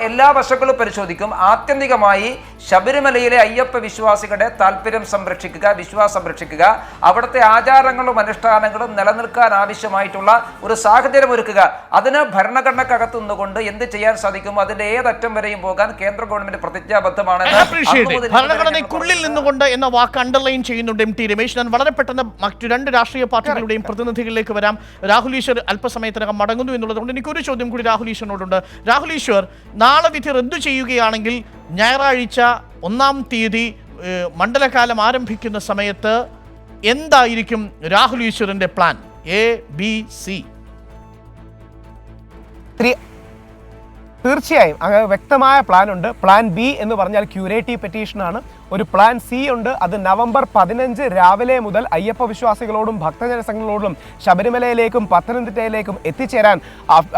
D: എല്ലാ വശങ്ങളും പരിശോധിക്കും. ആത്യന്തികമായി ശബരിമലയിലെ അയ്യപ്പ വിശ്വാസികളുടെ താല്പര്യം സംരക്ഷിക്കുക, വിശ്വാസം സംരക്ഷിക്കുക, അവിടുത്തെ ആചാരങ്ങളും അനുഷ്ഠാനങ്ങളും നിലനിൽക്കാൻ ആവശ്യമായിട്ടുള്ള ഒരു സാഹചര്യം ഒരുക്കുക. അതിന് ഭരണഘടനക്കകത്തു നിന്നുകൊണ്ട് എന്ത് ചെയ്യാൻ സാധിക്കുമോ അതിന്റെ ഏതറ്റം വരെയും പോകാൻ കേന്ദ്ര ഗവൺമെന്റ് പ്രതിജ്ഞാബദ്ധമാണെന്ന്
A: ഭരണഘടനയ്ക്കുള്ളിൽ നിന്നുകൊണ്ട് എന്ന വാക്ക് അണ്ടർലൈൻ ചെയ്യുന്നുണ്ട് MT രമേശ്. ഞാൻ വളരെ പെട്ടെന്ന് മറ്റു 2 രാഷ്ട്രീയ പാർട്ടികളുടെയും പ്രതിനിധികളിലേക്ക് വരാം. രാഹുൽ ഈശ്വർ അല്പസമയത്തിനകം മടങ്ങുന്നു എന്നുള്ളതുകൊണ്ട് എനിക്കൊരു ചോദ്യം കൂടി രാഹുൽ ഈശ്വറിനോടുണ്ട്. രാഹുൽ ഈശ്വർ, നാളെ വിധി റദ്ദു ചെയ്യുകയാണെങ്കിൽ ഞായറാഴ്ച 1-ാം തീയതി മണ്ഡലകാലം ആരംഭിക്കുന്ന സമയത്ത് എന്തായിരിക്കും രാഹുൽ ഈശ്വറിന്റെ പ്ലാൻ? A, B, C?
B: തീർച്ചയായും അങ്ങനെ വ്യക്തമായ പ്ലാൻ ഉണ്ട്. പ്ലാൻ ബി എന്ന് പറഞ്ഞാൽ ക്യൂരേറ്റീവ് പെറ്റീഷനാണ്. ഒരു പ്ലാൻ സി ഉണ്ട്. അത് നവംബർ 15 രാവിലെ മുതൽ അയ്യപ്പ വിശ്വാസികളോടും ഭക്തജന സംഘങ്ങളോടും ശബരിമലയിലേക്കും പത്തനംതിട്ടയിലേക്കും എത്തിച്ചേരാൻ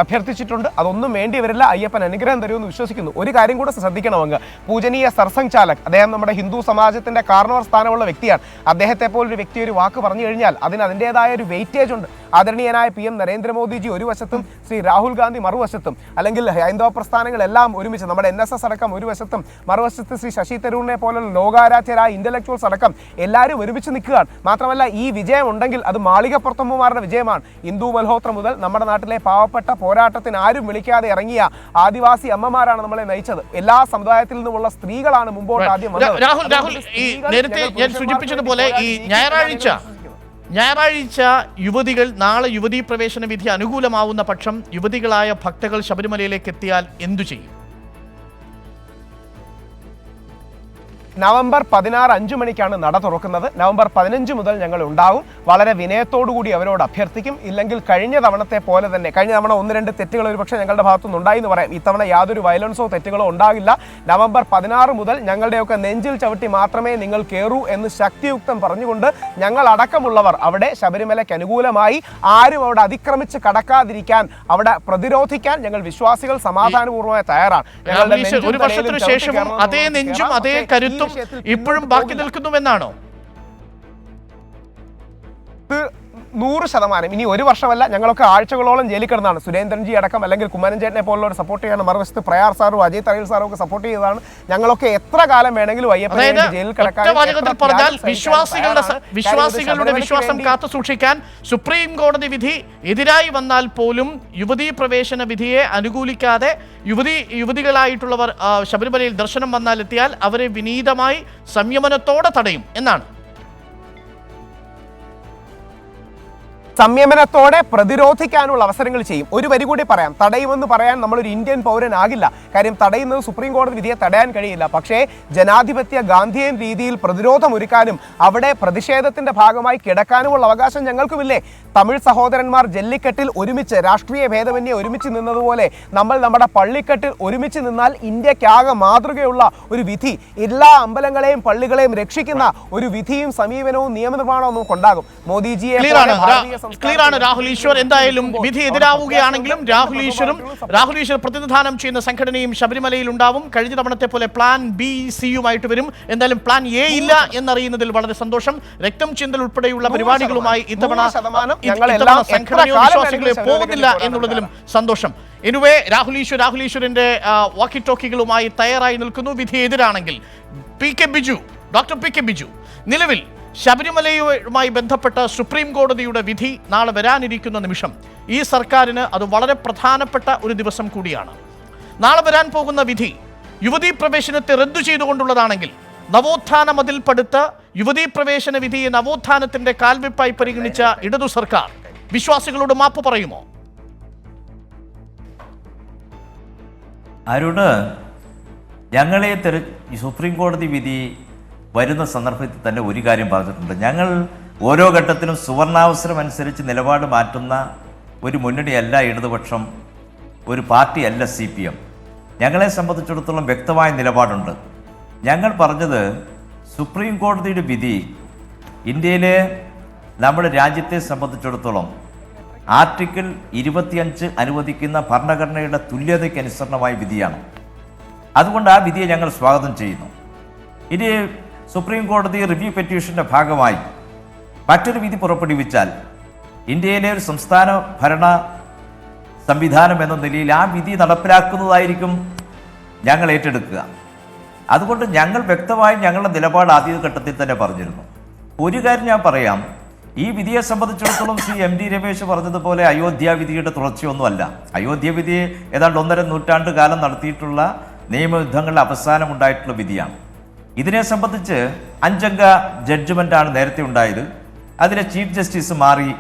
B: അഭ്യർത്ഥിച്ചിട്ടുണ്ട്. അതൊന്നും വേണ്ടി വരില്ല. അയ്യപ്പൻ അനുഗ്രഹം തരുമെന്ന് വിശ്വസിക്കുന്നു. ഒരു കാര്യം കൂടെ ശ്രദ്ധിക്കണം. അങ്ങ് പൂജനീയ സർസംഘ് ചാലക്, അദ്ദേഹം നമ്മുടെ ഹിന്ദു സമാജത്തിന്റെ കാരണവർ സ്ഥാനമുള്ള വ്യക്തിയാണ്. അദ്ദേഹത്തെ പോലൊരു വ്യക്തി ഒരു വാക്ക് പറഞ്ഞു കഴിഞ്ഞാൽ അതിന് അതിൻ്റെതായ ഒരു വെയിറ്റേജ് ഉണ്ട്. ആദരണീയനായ PM നരേന്ദ്രമോദിജി ഒരു വശത്തും ശ്രീ രാഹുൽ ഗാന്ധി മറുവശത്തും, അല്ലെങ്കിൽ ഹൈന്ദവ പ്രസ്ഥാനങ്ങളെല്ലാം ഒരുമിച്ച്, നമ്മുടെ NSS അടക്കം ഒരു വശത്തും, മറുവശത്ത് ശ്രീ ശശി തരൂരിനെ പോലുള്ള ലോകാരാധ്യരായ ഇന്റലക്ച്വൽസ് അടക്കം എല്ലാവരും ഒരുമിച്ച് നിൽക്കുകയാണ്. മാത്രമല്ല ഈ വിജയം ഉണ്ടെങ്കിൽ അത് മാളികപ്പുറത്തമ്മമാരുടെ വിജയമാണ്. ഇന്ദു മൽഹോത്ര മുതൽ നമ്മുടെ നാട്ടിലെ പാവപ്പെട്ട പോരാട്ടത്തിന് ആരും വിളിക്കാതെ ഇറങ്ങിയ ആദിവാസി അമ്മമാരാണ് നമ്മളെ നയിച്ചത്. എല്ലാ സമുദായത്തിൽ നിന്നുമുള്ള സ്ത്രീകളാണ് മുമ്പോട്ട് ആദ്യം വന്നത്.
A: രാഹുൽ, ഈ നേരത്തെ ഞാൻ സൂചിപ്പിച്ചതുപോലെ ഈ ഞായറാഴ്ച യുവതികൾ, നാളെ യുവതീ പ്രവേശന വിധി അനുകൂലമാവുന്ന പക്ഷം യുവതികളായ ഭക്തകൾ ശബരിമലയിലേക്ക് എത്തിയാൽ എന്തു ചെയ്യും?
B: നവംബർ 16 5 മണിക്കാണ് നട തുറക്കുന്നത്. നവംബർ 15 മുതൽ ഞങ്ങൾ ഉണ്ടാവും. വളരെ വിനയത്തോടുകൂടി അവരോട് അഭ്യർത്ഥിക്കും. ഇല്ലെങ്കിൽ കഴിഞ്ഞ തവണത്തെ പോലെ തന്നെ, കഴിഞ്ഞ തവണ 1-2 തെറ്റുകൾ ഒരുപക്ഷെ ഞങ്ങളുടെ ഭാഗത്തുനിന്ന് ഉണ്ടായി എന്ന് പറയാം. ഇത്തവണ യാതൊരു വയലൻസോ തെറ്റുകളോ ഉണ്ടാകില്ല. നവംബർ 16 മുതൽ ഞങ്ങളുടെയൊക്കെ നെഞ്ചിൽ ചവിട്ടി മാത്രമേ നിങ്ങൾ കയറൂ എന്ന് ശക്തിയുക്തം പറഞ്ഞുകൊണ്ട് ഞങ്ങൾ അടക്കമുള്ളവർ അവിടെ ശബരിമലയ്ക്ക് അനുകൂലമായി ആരും അവിടെ അതിക്രമിച്ച് കടക്കാതിരിക്കാൻ, അവിടെ പ്രതിരോധിക്കാൻ ഞങ്ങൾ വിശ്വാസികൾ സമാധാനപൂർവ്വമായി തയ്യാറാണ്.
A: ഒരു വർഷത്തിനു ശേഷവും അതേ നെഞ്ചും അതേ കരുത്തും ഇപ്പോഴും ബാക്കി നിൽക്കുന്നുവെന്നാണോ?
B: 100%. ഇനി ഒരു വർഷമല്ല, ഞങ്ങളൊക്കെ ആഴ്ചകളോളം ജയിലിൽ കിടന്നാണ്. സുരേന്ദ്രൻജി അടക്കം, അല്ലെങ്കിൽ കുമ്മനം ചേട്ടനെ പോലുള്ളവർ സപ്പോർട്ട് ചെയ്യാണ്. മറുവശത്ത് പ്രയാർ സാറും അജയ് തറയിൽ സാറും ഒക്കെ സപ്പോർട്ട് ചെയ്തതാണ്. ഞങ്ങളൊക്കെ എത്ര കാലം വേണമെങ്കിലും അയ്യപ്പനെ ജയിലിൽ കിടക്കാൻ.
A: വിശ്വാസികളുടെ വിശ്വാസം കാത്തു സൂക്ഷിക്കാൻ സുപ്രീം കോടതി വിധി എതിരായി വന്നാൽ പോലും യുവതീ പ്രവേശന വിധിയെ അനുകൂലിക്കാതെ യുവതികളായിട്ടുള്ളവർ ശബരിമലയിൽ ദർശനം വന്നാൽ എത്തിയാൽ അവരെ വിനീതമായി സംയമനത്തോടെ തടയും എന്നാണ്.
B: സംയമനത്തോടെ പ്രതിരോധിക്കാനുള്ള അവസരങ്ങൾ ചെയ്യും. ഒരു വരി കൂടി പറയാം, തടയുമെന്ന് പറയാൻ നമ്മളൊരു ഇന്ത്യൻ പൗരനാകില്ല. കാര്യം തടയുന്നത് സുപ്രീം കോടതി വിധിയെ തടയാൻ കഴിയില്ല. പക്ഷേ ജനാധിപത്യ ഗാന്ധിയൻ രീതിയിൽ പ്രതിരോധമൊരുക്കാനും അവിടെ പ്രതിഷേധത്തിന്റെ ഭാഗമായി കിടക്കാനുമുള്ള അവകാശം ഞങ്ങൾക്കുമില്ലേ? തമിഴ് സഹോദരന്മാർ ജല്ലിക്കെട്ടിൽ ഒരുമിച്ച്, രാഷ്ട്രീയ ഭേദമന്യേ ഒരുമിച്ച് നിന്നതുപോലെ നമ്മൾ നമ്മുടെ പള്ളിക്കെട്ടിൽ ഒരുമിച്ച് നിന്നാൽ ഇന്ത്യക്കാകെ മാതൃകയുള്ള ഒരു വിധി, എല്ലാ അമ്പലങ്ങളെയും പള്ളികളെയും രക്ഷിക്കുന്ന ഒരു വിധിയും സമീപനവും നിയമനിർമ്മാണവും നമുക്കുണ്ടാകും. മോദിജിയെ
A: ക്ലിയർ ആണ് രാഹുൽ ഈശ്വർ. എന്തായാലും വിധി എതിരാവുകയാണെങ്കിലും രാഹുൽ ഈശ്വർ പ്രതിനിധാനം ചെയ്യുന്ന സംഘടനയും ശബരിമലയിൽ ഉണ്ടാവും. കഴിഞ്ഞ തവണത്തെ പോലെ പ്ലാൻ ബി, സിയുമായിട്ട് വരും. എന്തായാലും പ്ലാൻ എ ഇല്ല എന്നറിയുന്നതിൽ വളരെ സന്തോഷം. രക്തം ചിന്തൽ ഉൾപ്പെടെയുള്ള പരിപാടികളുമായി ഇത്തവണ സംഘടനയോ വിശ്വാസികളെ പോകുന്നില്ല എന്നുള്ളതിലും സന്തോഷം. എനിവേ രാഹുൽ ഈശ്വറിന്റെ വാക്കി ടോക്കികളുമായി തയ്യാറായി നിൽക്കുന്നു. വിധി എതിരാണെങ്കിൽ ഡോക്ടർ പി കെ ബിജു, നിലവിൽ ശബരിമലയുമായി ബന്ധപ്പെട്ട സുപ്രീം കോടതിയുടെ വിധി നാളെ വരാനിരിക്കുന്ന നിമിഷം ഈ സർക്കാരിന് അത് വളരെ പ്രധാനപ്പെട്ട ഒരു ദിവസം കൂടിയാണ്. നാളെ വരാൻ പോകുന്ന വിധി യുവതീ പ്രവേശനത്തെ റദ്ദു ചെയ്തുകൊണ്ടുള്ളതാണെങ്കിൽ നവോത്ഥാന മതിൽ പടുത്ത യുവതീ പ്രവേശന വിധിയെ നവോത്ഥാനത്തിന്റെ കാൽവെപ്പായി പരിഗണിച്ച ഇടതു സർക്കാർ വിശ്വാസികളോട് മാപ്പ് പറയുമോ?
E: അരുണ്, ഞങ്ങളെ സുപ്രീം കോടതി വിധി വരുന്ന സന്ദർഭത്തിൽ തന്നെ ഒരു കാര്യം പറഞ്ഞിട്ടുണ്ട്. ഞങ്ങൾ ഓരോ ഘട്ടത്തിലും സുവർണാവസരം അനുസരിച്ച് നിലപാട് മാറ്റുന്ന ഒരു മുന്നണിയല്ല ഇടതുപക്ഷം, ഒരു പാർട്ടിയല്ല CPM. ഞങ്ങളെ സംബന്ധിച്ചിടത്തോളം വ്യക്തമായ നിലപാടുണ്ട്. ഞങ്ങൾ പറഞ്ഞത് സുപ്രീം കോടതിയുടെ വിധി ഇന്ത്യയിലെ നമ്മുടെ രാജ്യത്തെ സംബന്ധിച്ചിടത്തോളം ആർട്ടിക്കിൾ 25 അനുവദിക്കുന്ന ഭരണഘടനയുടെ തുല്യതയ്ക്ക് അനുസരണമായ വിധിയാണ്. അതുകൊണ്ട് ആ വിധിയെ ഞങ്ങൾ സ്വാഗതം ചെയ്യുന്നു. ഇനി സുപ്രീം കോടതി റിവ്യൂ പെറ്റീഷൻ്റെ ഭാഗമായി മറ്റൊരു വിധി പുറപ്പെടുവിച്ചാൽ ഇന്ത്യയിലെ ഒരു സംസ്ഥാന ഭരണ സംവിധാനം എന്ന നിലയിൽ ആ വിധി നടപ്പിലാക്കുന്നതായിരിക്കും ഞങ്ങൾ ഏറ്റെടുക്കുക. അതുകൊണ്ട് ഞങ്ങൾ വ്യക്തമായി ഞങ്ങളുടെ നിലപാട് ആദ്യഘട്ടത്തിൽ തന്നെ പറഞ്ഞിരുന്നു. ഒരു കാര്യം ഞാൻ പറയാം, ഈ വിധിയെ സംബന്ധിച്ചിടത്തോളം ശ്രീ MD രമേശ് പറഞ്ഞതുപോലെ അയോധ്യ വിധിയുടെ തുടർച്ചയൊന്നുമല്ല. അയോധ്യ വിധി ഏതാണ്ട് 1.5 നൂറ്റാണ്ട് കാലം നടത്തിയിട്ടുള്ള നിയമയുദ്ധങ്ങളുടെ അവസാനം ഉണ്ടായിട്ടുള്ള വിധിയാണ്. ഇതിനെ സംബന്ധിച്ച് 5 അംഗ ജഡ്ജ്മെൻ്റാണ് നേരത്തെ ഉണ്ടായത്. അതിലെ ചീഫ് ജസ്റ്റിസ് മാറി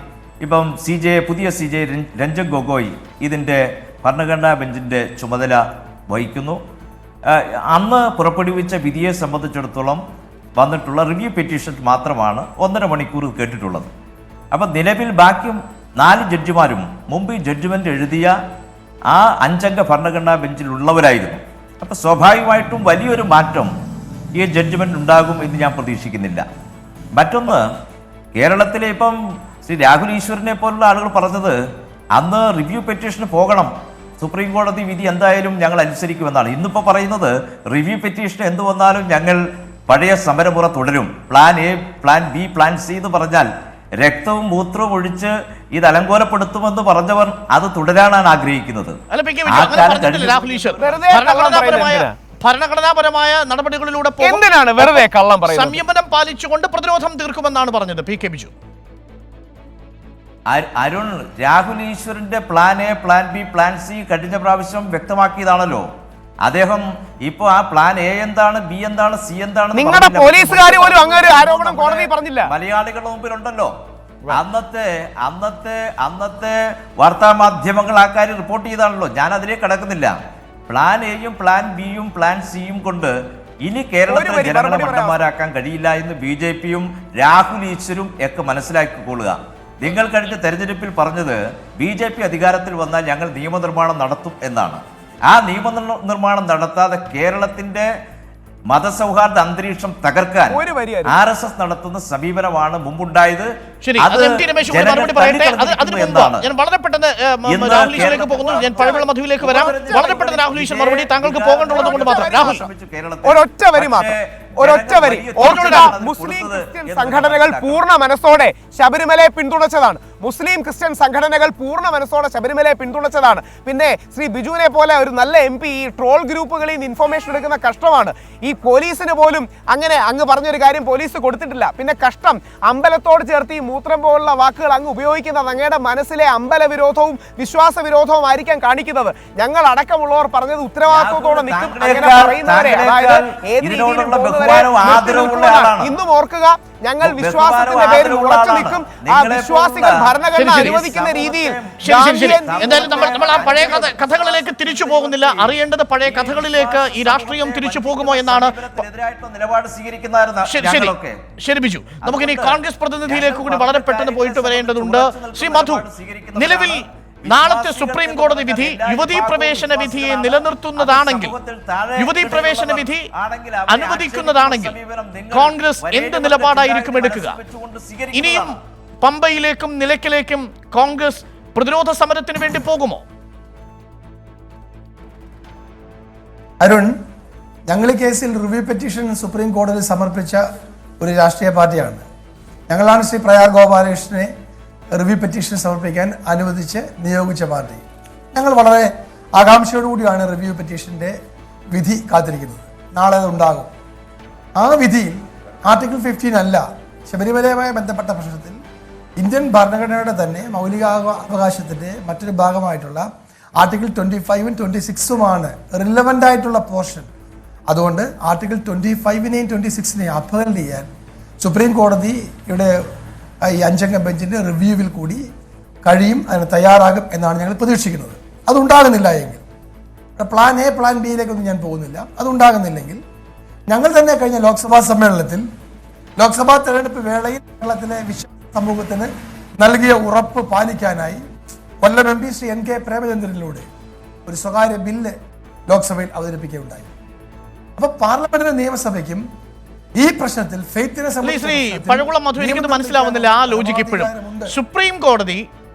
E: ഇപ്പം പുതിയ CJ രഞ്ജൻ ഗൊഗോയ് ഇതിൻ്റെ ഭരണഘടനാ ബെഞ്ചിൻ്റെ ചുമതല വഹിക്കുന്നു. അന്ന് പുറപ്പെടുവിച്ച വിധിയെ സംബന്ധിച്ചിടത്തോളം വന്നിട്ടുള്ള റിവ്യൂ പെറ്റീഷൻ മാത്രമാണ് 1.5 മണിക്കൂർ കേട്ടിട്ടുള്ളത്. അപ്പം നിലവിൽ ബാക്കി 4 ജഡ്ജിമാരും മുമ്പ് ഈ ജഡ്ജ്മെൻ്റ് എഴുതിയ ആ 5 അംഗ ഭരണഘടനാ ബെഞ്ചിലുള്ളവരായിരുന്നു. അപ്പം സ്വാഭാവികമായിട്ടും വലിയൊരു മാറ്റം ഈ ജഡ്ജ്മെൻ്റ് ഉണ്ടാകും എന്ന് ഞാൻ പ്രതീക്ഷിക്കുന്നില്ല. മറ്റൊന്ന്, കേരളത്തിലെ ഇപ്പം ശ്രീ രാഹുൽ ഈശ്വറിനെ പോലുള്ള ആളുകൾ പറഞ്ഞത് അന്ന് റിവ്യൂ പെറ്റീഷന് പോകണം, സുപ്രീം കോടതി വിധി എന്തായാലും ഞങ്ങൾ അനുസരിക്കുമെന്നാണ്. ഇന്നിപ്പോൾ പറയുന്നത് റിവ്യൂ പെറ്റീഷൻ എന്ത് വന്നാലും ഞങ്ങൾ പഴയ സമരമുറ തുടരും, plan A, plan B, plan C എന്ന് പറഞ്ഞാൽ രക്തവും മൂത്രവും ഒഴിച്ച് ഇത് അലങ്കോലപ്പെടുത്തുമെന്ന് പറഞ്ഞവർ അത് തുടരാനാണ് ആഗ്രഹിക്കുന്നത്.
A: ഭരണഘടനാപരമായ നടപടികളിലൂടെ
B: എന്തിനാണ് വെറുതെ കള്ളം പറയുന്നത്?
A: സംയമനം പാലിച്ചുകൊണ്ട് പ്രതിരോധം തീർക്കുമെന്നാണ് പറഞ്ഞത് പി കെ ബിജു.
E: അരുൺ, രാഹുൽ ഈശ്വറിന്റെ plan A, plan B, plan C കഴിഞ്ഞ പ്രാവശ്യം വ്യക്തമാക്കിയതാണല്ലോ. അദ്ദേഹം ഇപ്പൊ ആ പ്ലാൻ എ എന്താണ്, ബി എന്താണ്, സി എന്താണ്
B: നിങ്ങളുടെ പോലീസുകാർ പോലും അങ്ങനെ ഒരു ആരോപണം കോടതി പറഞ്ഞില്ല.
E: മലയാളികളുടെ മുമ്പിലുണ്ടല്ലോ. അന്നത്തെ വാർത്താ മാധ്യമങ്ങൾ ആ കാര്യം റിപ്പോർട്ട് ചെയ്താണല്ലോ. ഞാൻ അതിലേക്ക് കടക്കുന്നില്ല. പ്ലാൻ എയും പ്ലാൻ ബിയും പ്ലാൻ സിയും കൊണ്ട് ഇനി കേരളത്തിലെ ജനങ്ങളെ മണ്ടന്മാരാക്കാൻ കഴിയില്ല എന്ന് BJP-യും രാഹുൽ ഈശ്വരും ഒക്കെ മനസ്സിലാക്കിക്കൊള്ളുക. നിങ്ങൾ കഴിഞ്ഞ തെരഞ്ഞെടുപ്പിൽ പറഞ്ഞത് BJP അധികാരത്തിൽ വന്നാൽ ഞങ്ങൾ നിയമനിർമ്മാണം നടത്തും എന്നാണ്. ആ നിയമനിർമ്മാണം നടത്താതെ കേരളത്തിന്റെ മതസൗഹാർദ്ദ അന്തരീക്ഷം തകർക്കാൻ RSS നടത്തുന്ന സമീപനമാണ് മുമ്പുണ്ടായത്.
A: ഞാൻ വളരെ പെട്ടെന്ന് രാഹുൽ ഈശ്വറിലേക്ക് പോകുന്നു. ഞാൻ പഴകുളം മധുവിലേക്ക് വരാം. വളരെ പെട്ടെന്ന് രാഹുൽ ഈശ്വർ മറുപടി താങ്കൾക്ക് പോകേണ്ടത് കൊണ്ട് മാത്രം. രാഹുൽ,
B: ഒരൊറ്റ വരി മാത്രം, ഒരൊറ്റ വരി. മുസ്ലിം ക്രിസ്ത്യൻ സംഘടനകൾ പൂർണ്ണ മനസ്സോടെ ശബരിമലയെ പിന്തുണച്ചതാണ്. മുസ്ലിം ക്രിസ്ത്യൻ സംഘടനകൾ പൂർണ്ണ മനസ്സോടെ ശബരിമലയെ പിന്തുണച്ചതാണ്. പിന്നെ ശ്രീ ബിജുവിനെ പോലെ ഒരു നല്ല MP ഈ ട്രോൾ ഗ്രൂപ്പുകളിൽ നിന്ന് ഇൻഫർമേഷൻ എടുക്കുന്ന കഷ്ടമാണ്. ഈ പോലീസിന് പോലും അങ്ങനെ അങ്ങ് പറഞ്ഞൊരു കാര്യം പോലീസ് കൊടുത്തിട്ടില്ല. പിന്നെ കഷ്ടം, അമ്പലത്തോട് ചേർത്ത് ഈ മൂത്രം പോലുള്ള വാക്കുകൾ അങ്ങ് ഉപയോഗിക്കുന്നത് അങ്ങയുടെ മനസ്സിലെ അമ്പല വിരോധവും വിശ്വാസ വിരോധവും ആയിരിക്കാൻ കാണിക്കുന്നത്. ഞങ്ങൾ അടക്കമുള്ളവർ പറഞ്ഞത് ഉത്തരവാദിത്വത്തോടെ നിൽക്കും. അങ്ങനെ പറയുന്നവരെ, അതായത് ഏത് രീതിയിലും ഇന്നും ഓർക്കുക, ഞങ്ങൾ വിശ്വാസത്തിന്റെ പേരിൽ ഉറച്ചു നിൽക്കും. ആ വിശ്വാസികൾ ഭരണഘടന അനുവദിക്കുന്ന രീതിയിൽ.
A: എന്തായാലും നമ്മൾ ആ പഴയ കഥകളിലേക്ക് തിരിച്ചു പോകുന്നില്ല. അറിയേണ്ടത് പഴയ കഥകളിലേക്ക് ഈ രാഷ്ട്രീയം തിരിച്ചു പോകുമോ എന്നാണ്. ശരി ബിജു, നമുക്കിനി കോൺഗ്രസ് പ്രതിനിധിയിലേക്ക് കൂടി വളരെ പെട്ടെന്ന് പോയിട്ട് വരേണ്ടതുണ്ട്. ശ്രീ മധു, നിലവിൽ നാളത്തെ സുപ്രീം കോടതി വിധി യുവതീ പ്രവേശന വിധിയെ നിലനിർത്തുന്നതാണെങ്കിൽ, യുവതീ പ്രവേശന വിധി അനുവദിക്കുന്നതാണെങ്കിൽ കോൺഗ്രസ് എന്ത് നിലപാടായിരിക്കും എടുക്കുക? ഇനിയും പമ്പയിലേക്കും നിലയ്ക്കലേക്കും കോൺഗ്രസ് പ്രതിരോധ സമരത്തിന് വേണ്ടി പോകുമോ?
F: അരുൺ, ഞങ്ങൾ ഈ കേസിൽ റിവ്യൂ പെറ്റീഷൻ സുപ്രീം കോടതിയിൽ സമർപ്പിച്ച ഒരു രാഷ്ട്രീയ പാർട്ടിയാണ്. ഞങ്ങളാണ് ശ്രീ പ്രയാർ ഗോപാലകൃഷ്ണനെ റിവ്യൂ പെറ്റീഷൻ സമർപ്പിക്കാൻ അനുവദിച്ച് നിയോഗിച്ച പാർട്ടി. ഞങ്ങൾ വളരെ ആകാംക്ഷയോടുകൂടിയാണ് റിവ്യൂ പെറ്റീഷൻ്റെ വിധി കാത്തിരിക്കുന്നത്. നാളെ അത് ഉണ്ടാകും. ആ വിധിയിൽ ആർട്ടിക്കിൾ 15 അല്ല, ശബരിമലയുമായി ബന്ധപ്പെട്ട പ്രശ്നത്തിൽ ഇന്ത്യൻ ഭരണഘടനയുടെ തന്നെ മൗലികാവകാശത്തിൻ്റെ മറ്റൊരു ഭാഗമായിട്ടുള്ള ആർട്ടിക്കിൾ 25-ഉം 26-ഉമാണ് റിലവൻ്റ് ആയിട്ടുള്ള പോർഷൻ. അതുകൊണ്ട് ആർട്ടിക്കിൾ 25-നെയും 26-നെയും അപ്ഹോൾഡ് ചെയ്യാൻ സുപ്രീം കോടതിയുടെ ഈ 5 അംഗ ബെഞ്ചിൻ്റെ റിവ്യൂവിൽ കൂടി കഴിയും, അതിന് തയ്യാറാകും എന്നാണ് ഞങ്ങൾ പ്രതീക്ഷിക്കുന്നത്. അതുണ്ടാകുന്നില്ല എങ്കിൽ, പ്ലാൻ എ പ്ലാൻ ബിയിലേക്കൊന്നും ഞാൻ പോകുന്നില്ല, അതുണ്ടാകുന്നില്ലെങ്കിൽ ഞങ്ങൾ തന്നെ കഴിഞ്ഞ ലോക്സഭാ സമ്മേളനത്തിൽ ലോക്സഭാ തെരഞ്ഞെടുപ്പ് വേളയിൽ കേരളത്തിലെ സമൂഹത്തിന് നൽകിയ ഉറപ്പ് പാലിക്കാനായി കൊല്ലം MP ശ്രീ NK പ്രേമചന്ദ്രനിലൂടെ ഒരു സ്വകാര്യ ബില്ല് ലോക്സഭയിൽ അവതരിപ്പിക്കുകയുണ്ടായി. അപ്പൊ പാർലമെന്റിനും നിയമസഭയ്ക്കും ഈ പ്രശ്നത്തിൽ
A: ശ്രീ പഴകുളം മധു, എനിക്കത് മനസ്സിലാവുന്നില്ല ആ ലോജിക്ക് ഇപ്പോഴും. സുപ്രീം കോടതി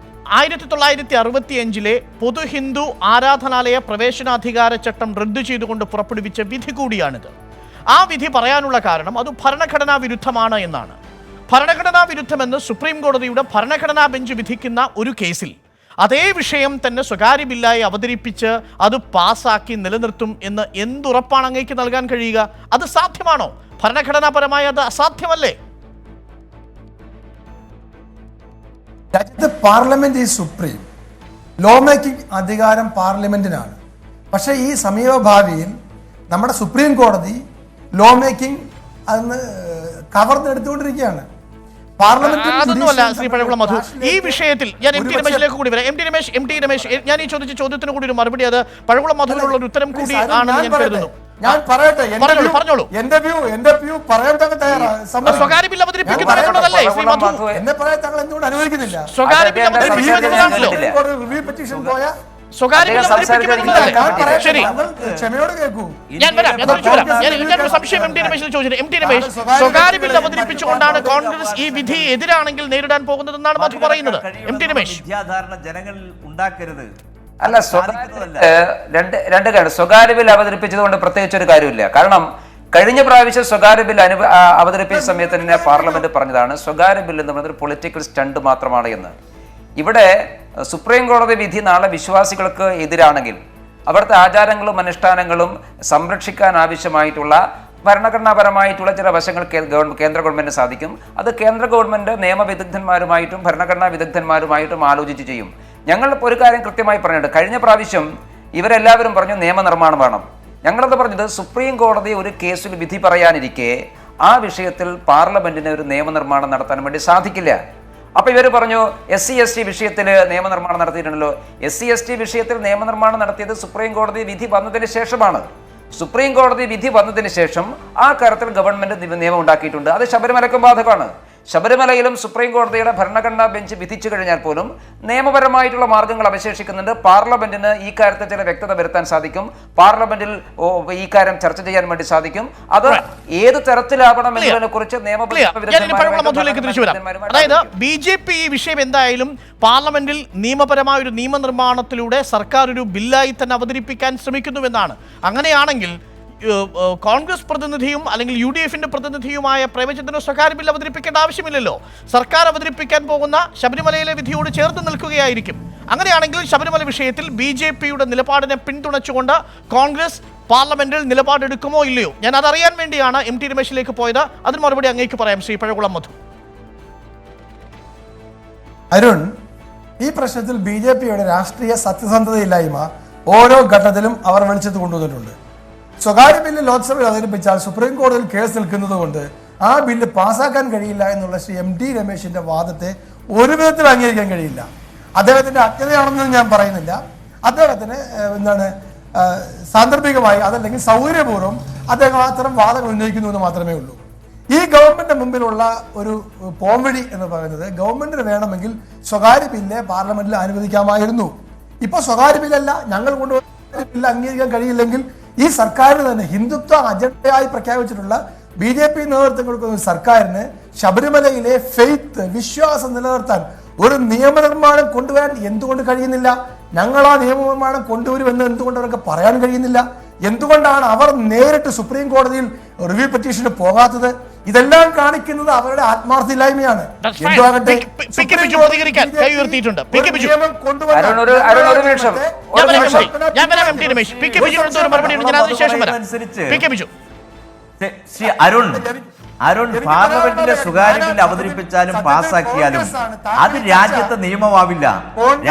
A: 1965-ലെ പൊതു ഹിന്ദു ആരാധനാലയ പ്രവേശനാധികാര ചട്ടം റദ്ദു ചെയ്തുകൊണ്ട് പുറപ്പെടുവിച്ച വിധി കൂടിയാണിത്. ആ വിധി പറയാനുള്ള കാരണം അത് ഭരണഘടനാ വിരുദ്ധമാണ് എന്നാണ്. ഭരണഘടനാ വിരുദ്ധമെന്ന് സുപ്രീം കോടതിയുടെ ഭരണഘടനാ ബെഞ്ച് വിധിക്കുന്ന ഒരു കേസിൽ അതേ വിഷയം തന്നെ സ്വകാര്യ ബില്ലായി അവതരിപ്പിച്ച് അത് പാസ്സാക്കി നിലനിർത്തും എന്ന് എന്തുറപ്പാണ് അങ്ങേക്ക് നൽകാൻ കഴിയുക? അത് സാധ്യമാണോ? ഭരണഘടനാപരമായി അത് അസാധ്യമല്ലേ?
F: രാജ്യത്ത് parliament is supreme, law making അധികാരം പാർലമെന്റിനാണ്. പക്ഷേ ഈ സമീപഭാവിയിൽ നമ്മുടെ സുപ്രീം കോടതി ലോ മേക്കിംഗ് അന്ന് കവർന്നെടുത്തുകൊണ്ടിരിക്കുകയാണ്.
A: അതൊന്നുമല്ല ശ്രീ പഴകുളം മധു. ഈ വിഷയത്തിൽ ഞാൻ MT രമേശിലേക്ക് കൂടി വരാം. MT രമേശ്, ഞാൻ ഈ ചോദിച്ച ചോദ്യത്തിന് കൂടി ഒരു മറുപടി, അത് പഴകുളം മധുവിനുള്ള ഒരു ഉത്തരം കൂടി ആണെന്ന് ഞാൻ കരുതുന്നു.
F: ഞാൻ പറയട്ടെ,
A: പറഞ്ഞോളൂ.
F: എന്റെ വ്യൂ പറയാൻ തന്നെ തയ്യാറാണ്.
A: സ്വകാര്യ ബിൽ അവതരിപ്പിക്കുന്നതല്ലേ ശ്രീ മധു?
F: എന്നെ പറയാൻ താങ്കൾ എന്തുകൊണ്ട് അനുവദിക്കുന്നില്ല?
A: സ്വകാര്യ ബിൽ അവതരിപ്പിക്കുന്നതാണല്ലോ.
F: റിവ്യൂ പെറ്റീഷൻ പോയ
A: സ്വകാര്യ ബിൽ അവതരിപ്പിക്കുന്നതല്ലേ? ശരി,
F: ക്ഷമയോട് കേൾക്കൂ.
A: ഞാൻ വരാം. ഞാനൊരു സംശയം എം ടി രമേശിനെ ചോദിച്ചത്. എം ടി രമേശ്, സ്വകാര്യ ബിൽ അവതരിപ്പിച്ചുകൊണ്ടാണ് കോൺഗ്രസ് ഈ വിധി എതിരാണെങ്കിൽ നേരിടാൻ പോകുന്നതെന്നാണ് മധു പറയുന്നത്. എം ടി രമേശ്,
E: വിദ്യാധാരണ ജനങ്ങളിൽ ഉണ്ടാക്കരുത്.
D: അല്ല, രണ്ട് കാര്യം. സ്വകാര്യ ബിൽ അവതരിപ്പിച്ചത് കൊണ്ട് പ്രത്യേകിച്ച് ഒരു കാര്യമില്ല. കാരണം കഴിഞ്ഞ പ്രാവശ്യം സ്വകാര്യ ബിൽ അവതരിപ്പിച്ച സമയത്ത് തന്നെ പാർലമെന്റ് പറഞ്ഞതാണ് സ്വകാര്യ ബിൽ എന്ന് പറയുന്നത് ഒരു പൊളിറ്റിക്കൽ സ്റ്റണ്ട് മാത്രമാണ് എന്ന്. ഇവിടെ സുപ്രീം കോടതി വിധി നാളെ വിശ്വാസികൾക്ക് എതിരാണെങ്കിൽ അവിടുത്തെ ആചാരങ്ങളും അനുഷ്ഠാനങ്ങളും സംരക്ഷിക്കാൻ ആവശ്യമായിട്ടുള്ള ഭരണഘടനാപരമായിട്ടുള്ള ചില വശങ്ങൾ കേന്ദ്ര ഗവൺമെന്റിന് സാധിക്കും. അത് കേന്ദ്ര ഗവൺമെന്റ് നിയമവിദഗ്ധന്മാരുമായിട്ടും ഭരണഘടനാ വിദഗ്ധന്മാരുമായിട്ടും ആലോചിച്ച് ചെയ്യും. ഞങ്ങൾ ഒരു കാര്യം കൃത്യമായി പറഞ്ഞിട്ടുണ്ട്. കഴിഞ്ഞ പ്രാവശ്യം ഇവരെല്ലാവരും പറഞ്ഞു നിയമനിർമ്മാണം വേണം. ഞങ്ങളത് പറഞ്ഞത് സുപ്രീം കോടതി ഒരു കേസിൽ വിധി പറയാനിരിക്കെ ആ വിഷയത്തിൽ പാർലമെന്റിന് ഒരു നിയമനിർമ്മാണം നടത്താൻ വേണ്ടി സാധിക്കില്ല. അപ്പോൾ ഇവർ പറഞ്ഞു SC/ST വിഷയത്തിൽ നിയമനിർമ്മാണം നടത്തിയിട്ടുണ്ടല്ലോ. SC/ST വിഷയത്തിൽ നിയമനിർമ്മാണം നടത്തിയത് സുപ്രീം കോടതി വിധി വന്നതിന് ശേഷമാണ്. സുപ്രീം കോടതി വിധി വന്നതിന് ശേഷം ആ കാര്യത്തിൽ ഗവൺമെന്റ് നിയമം ഉണ്ടാക്കിയിട്ടുണ്ട്. അത് ശബരിമലയ്ക്കും ബാധകമാണ്. ശബരിമലയിലും സുപ്രീം കോടതിയുടെ ഭരണഘടനാ ബെഞ്ച് വിധിച്ചു കഴിഞ്ഞാൽ പോലും നിയമപരമായിട്ടുള്ള മാർഗങ്ങൾ അവശേഷിക്കുന്നുണ്ട്. പാർലമെന്റിന് ഈ കാര്യത്തിൽ ചില വ്യക്തത വരുത്താൻ സാധിക്കും. പാർലമെന്റിൽ ഈ കാര്യം ചർച്ച ചെയ്യാൻ വേണ്ടി സാധിക്കും. അത് ഏത് തരത്തിലാവണം എന്നതിനെ കുറിച്ച്
A: അതായത് BJP ഈ വിഷയം എന്തായാലും പാർലമെന്റിൽ നിയമപരമായ ഒരു നിയമനിർമ്മാണത്തിലൂടെ സർക്കാർ ഒരു ബില്ലായി തന്നെ അവതരിപ്പിക്കാൻ ശ്രമിക്കുന്നുവെന്നാണ്. അങ്ങനെയാണെങ്കിൽ കോൺഗ്രസ് പ്രതിനിധിയും അല്ലെങ്കിൽ UDFന്റെ പ്രതിനിധിയുമായ പ്രേമചന്ദ്രൻ സ്വകാര്യ ബിൽ അവതരിപ്പിക്കേണ്ട ആവശ്യമില്ലല്ലോ. സർക്കാർ അവതരിപ്പിക്കാൻ പോകുന്ന ശബരിമലയിലെ വിധിയോട് ചേർത്ത് നിൽക്കുകയായിരിക്കും. അങ്ങനെയാണെങ്കിൽ ശബരിമല വിഷയത്തിൽ BJPയുടെ നിലപാടിനെ പിന്തുണച്ചുകൊണ്ട് കോൺഗ്രസ് പാർലമെന്റിൽ നിലപാടെടുക്കുമോ ഇല്ലയോ? ഞാൻ അതറിയാൻ വേണ്ടിയാണ് MT രമേശിലേക്ക് പോയത്. അതിന് മറുപടി അങ്ങേക്ക് പറയാം ശ്രീ പഴകുളം മധു.
F: അരുൺ, ഈ പ്രശ്നത്തിൽ BJPയുടെ രാഷ്ട്രീയ സത്യസന്ധതയില്ലായ്മ ഓരോ ഘട്ടത്തിലും അവർ വെളിച്ചത്ത് കൊണ്ടുവന്നിട്ടുണ്ട്. സ്വകാര്യ ബില്ല് ലോക്സഭയിൽ അവതരിപ്പിച്ചാൽ സുപ്രീം കോടതിയിൽ കേസ് നിൽക്കുന്നത് കൊണ്ട് ആ ബില്ല് പാസ്സാക്കാൻ കഴിയില്ല എന്നുള്ള ശ്രീ MT രമേശിന്റെ വാദത്തെ ഒരു വിധത്തിൽ അംഗീകരിക്കാൻ കഴിയില്ല. അദ്ദേഹത്തിന്റെ അജ്ഞതയാണെന്ന് ഞാൻ പറയുന്നില്ല. അദ്ദേഹത്തിന് സാന്ദർഭികമായി അതല്ലെങ്കിൽ സൗകര്യപൂർവ്വം അദ്ദേഹം അത്തരം വാദങ്ങൾ ഉന്നയിക്കുന്നു എന്ന് മാത്രമേ ഉള്ളൂ. ഈ ഗവൺമെന്റിന്റെ മുമ്പിലുള്ള ഒരു പോംവഴി എന്ന് പറയുന്നത് ഗവൺമെന്റിന് വേണമെങ്കിൽ സ്വകാര്യ ബില്ല് പാർലമെന്റിൽ അനുവദിക്കാമായിരുന്നു. ഇപ്പൊ സ്വകാര്യ ബില്ലല്ല, ഞങ്ങൾ കൊണ്ടുവന്ന ബില്ല് അംഗീകരിക്കാൻ കഴിയില്ലെങ്കിൽ ഈ സർക്കാരിന് തന്നെ ഹിന്ദുത്വ അജണ്ടയായി പ്രഖ്യാപിച്ചിട്ടുള്ള BJP നേതൃത്വം കൊടുക്കുന്ന സർക്കാരിന് ശബരിമലയിലെ ഫെയ്ത്ത് വിശ്വാസം നിലനിർത്താൻ ഒരു നിയമനിർമ്മാണം കൊണ്ടുവരാൻ എന്തുകൊണ്ട് കഴിയുന്നില്ല? ഞങ്ങൾ ആ നിയമനിർമ്മാണം കൊണ്ടുവരുമെന്ന് എന്തുകൊണ്ട് അവർക്ക് പറയാൻ കഴിയുന്നില്ല? എന്തുകൊണ്ടാണ് അവർ നേരിട്ട് സുപ്രീം കോടതിയിൽ റിവ്യൂ പെറ്റീഷന് പോകാത്തത്? ഇതെല്ലാം കാണിക്കുന്നത് അവരുടെ ആത്മാർത്ഥയില്ലായ്മയാണ്.
E: അരുൺ, പാർലമെന്റിലെ സ്വകാര്യ ബിൽ അവതരിപ്പിച്ചാലും പാസ്സാക്കിയാലും അത് രാജ്യത്തെ നിയമമാവില്ല.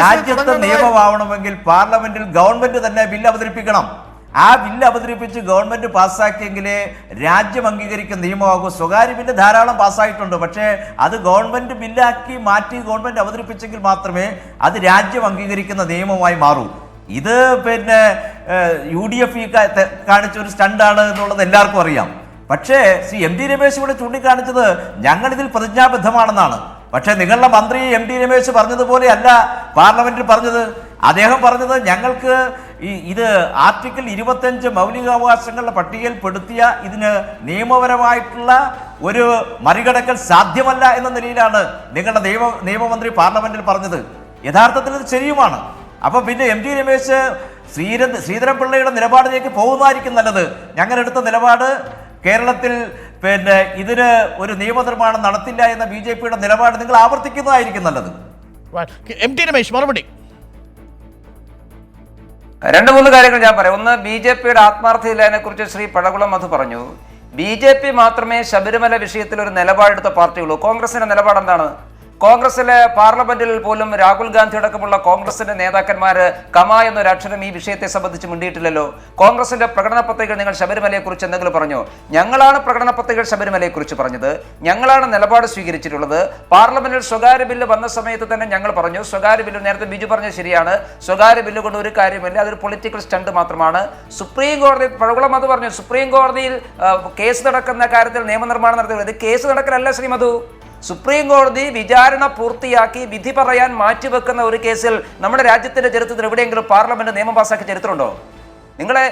E: രാജ്യത്തെ നിയമമാവണമെങ്കിൽ പാർലമെന്റിൽ ഗവൺമെന്റ് തന്നെ ബില്ല് അവതരിപ്പിക്കണം. ആ ബില്ല് അവതരിപ്പിച്ച് ഗവൺമെന്റ് പാസ്സാക്കിയെങ്കിലേ രാജ്യം അംഗീകരിക്കുന്ന നിയമമാകും. സ്വകാര്യ ബില്ല് ധാരാളം പാസ്സായിട്ടുണ്ട്, പക്ഷേ അത് ഗവൺമെന്റ് ബില്ലാക്കി മാറ്റി ഗവൺമെന്റ് അവതരിപ്പിച്ചെങ്കിൽ മാത്രമേ അത് രാജ്യം അംഗീകരിക്കുന്ന നിയമമായി മാറൂ. ഇത് UDF കാണിച്ച ഒരു സ്റ്റണ്ടാണ് എന്നുള്ളത് എല്ലാവർക്കും അറിയാം. പക്ഷേ ശ്രീ MT രമേശ് ഇവിടെ ചൂണ്ടിക്കാണിച്ചത് ഞങ്ങളിതിൽ പ്രതിജ്ഞാബദ്ധമാണെന്നാണ്. പക്ഷേ നിങ്ങളുടെ മന്ത്രി MT രമേശ് പറഞ്ഞതുപോലെ അല്ല പാർലമെന്റിൽ പറഞ്ഞത്. അദ്ദേഹം പറഞ്ഞത് ഞങ്ങൾക്ക് ഇത് ആർട്ടിക്കിൾ 25 മൗലികാവകാശങ്ങളുടെ പട്ടികയിൽ പെടുത്തിയ ഇതിന് നിയമപരമായിട്ടുള്ള ഒരു മറികടക്കൽ സാധ്യമല്ല എന്ന നിലയിലാണ് നിങ്ങളുടെ നിയമമന്ത്രി പാർലമെന്റിൽ പറഞ്ഞത്. യഥാർത്ഥത്തിൽ ഇത് ശരിയുമാണ്. അപ്പൊ പിന്നെ MT രമേശ് ശ്രീധരൻപിള്ളയുടെ നിലപാടിലേക്ക് പോകുന്നതായിരിക്കും നല്ലത്. ഞങ്ങളെടുത്ത നിലപാട് കേരളത്തിൽ ഇതിന് ഒരു നിയമനിർമ്മാണം നടത്തില്ല എന്ന BJPയുടെ നിലപാട് നിങ്ങൾ ആവർത്തിക്കുന്നതായിരിക്കും നല്ലത്.
A: MT രമേശ് മറുപടി.
D: 2-3 കാര്യങ്ങൾ ഞാൻ പറയാം. ഒന്ന്, BJPയുടെ ആത്മാർത്ഥതയില്ലായ്മയെ കുറിച്ച് ശ്രീ പഴകുളം മധു പറഞ്ഞു. BJP മാത്രമേ ശബരിമല വിഷയത്തിൽ ഒരു നിലപാടെടുത്ത പാർട്ടിയുള്ളൂ. കോൺഗ്രസിന്റെ നിലപാട് എന്താണ്? കോൺഗ്രസിലെ പാർലമെന്റിൽ പോലും രാഹുൽ ഗാന്ധി അടക്കമുള്ള കോൺഗ്രസിന്റെ നേതാക്കന്മാര് കമ എന്നൊരക്ഷരം ഈ വിഷയത്തെ സംബന്ധിച്ച് മിണ്ടിയിട്ടില്ലല്ലോ. കോൺഗ്രസിന്റെ പ്രകടന പത്രികകൾ നിങ്ങൾ ശബരിമലയെക്കുറിച്ച് എന്തെങ്കിലും പറഞ്ഞോ? ഞങ്ങളാണ് പ്രകടന പത്രികകൾ ശബരിമലയെക്കുറിച്ച് പറഞ്ഞത്, ഞങ്ങളാണ് നിലപാട് സ്വീകരിച്ചിട്ടുള്ളത്. പാർലമെന്റിൽ സ്വകാര്യ ബില്ല് വന്ന സമയത്ത് തന്നെ ഞങ്ങൾ പറഞ്ഞു, സ്വകാര്യ ബില്ല് നേരത്തെ ബിജു പറഞ്ഞത് ശരിയാണ്, സ്വകാര്യ ബില്ല് കൊണ്ട് ഒരു കാര്യമില്ല, അതൊരു പൊളിറ്റിക്കൽ സ്റ്റണ്ട് മാത്രമാണ്. സുപ്രീം കോടതി പഴകുളം അത് പറഞ്ഞു, സുപ്രീം കോടതിയിൽ കേസ് നടക്കുന്ന കാര്യത്തിൽ നിയമനിർമ്മാണം നടത്തുക. ഇത് കേസ് നടക്കലല്ല ശ്രീ മധു. സുപ്രീം കോടതി വിചാരണ പൂർത്തിയാക്കി വിധി പറയാൻ മാറ്റിവെക്കുന്ന ഒരു കേസിൽ നമ്മുടെ രാജ്യത്തിന്റെ ചരിത്രത്തിൽ എവിടെയെങ്കിലും പാർലമെന്റ് നിയമം പാസ്സാക്കിയ ചരിത്രമുണ്ടോ? നിങ്ങളെ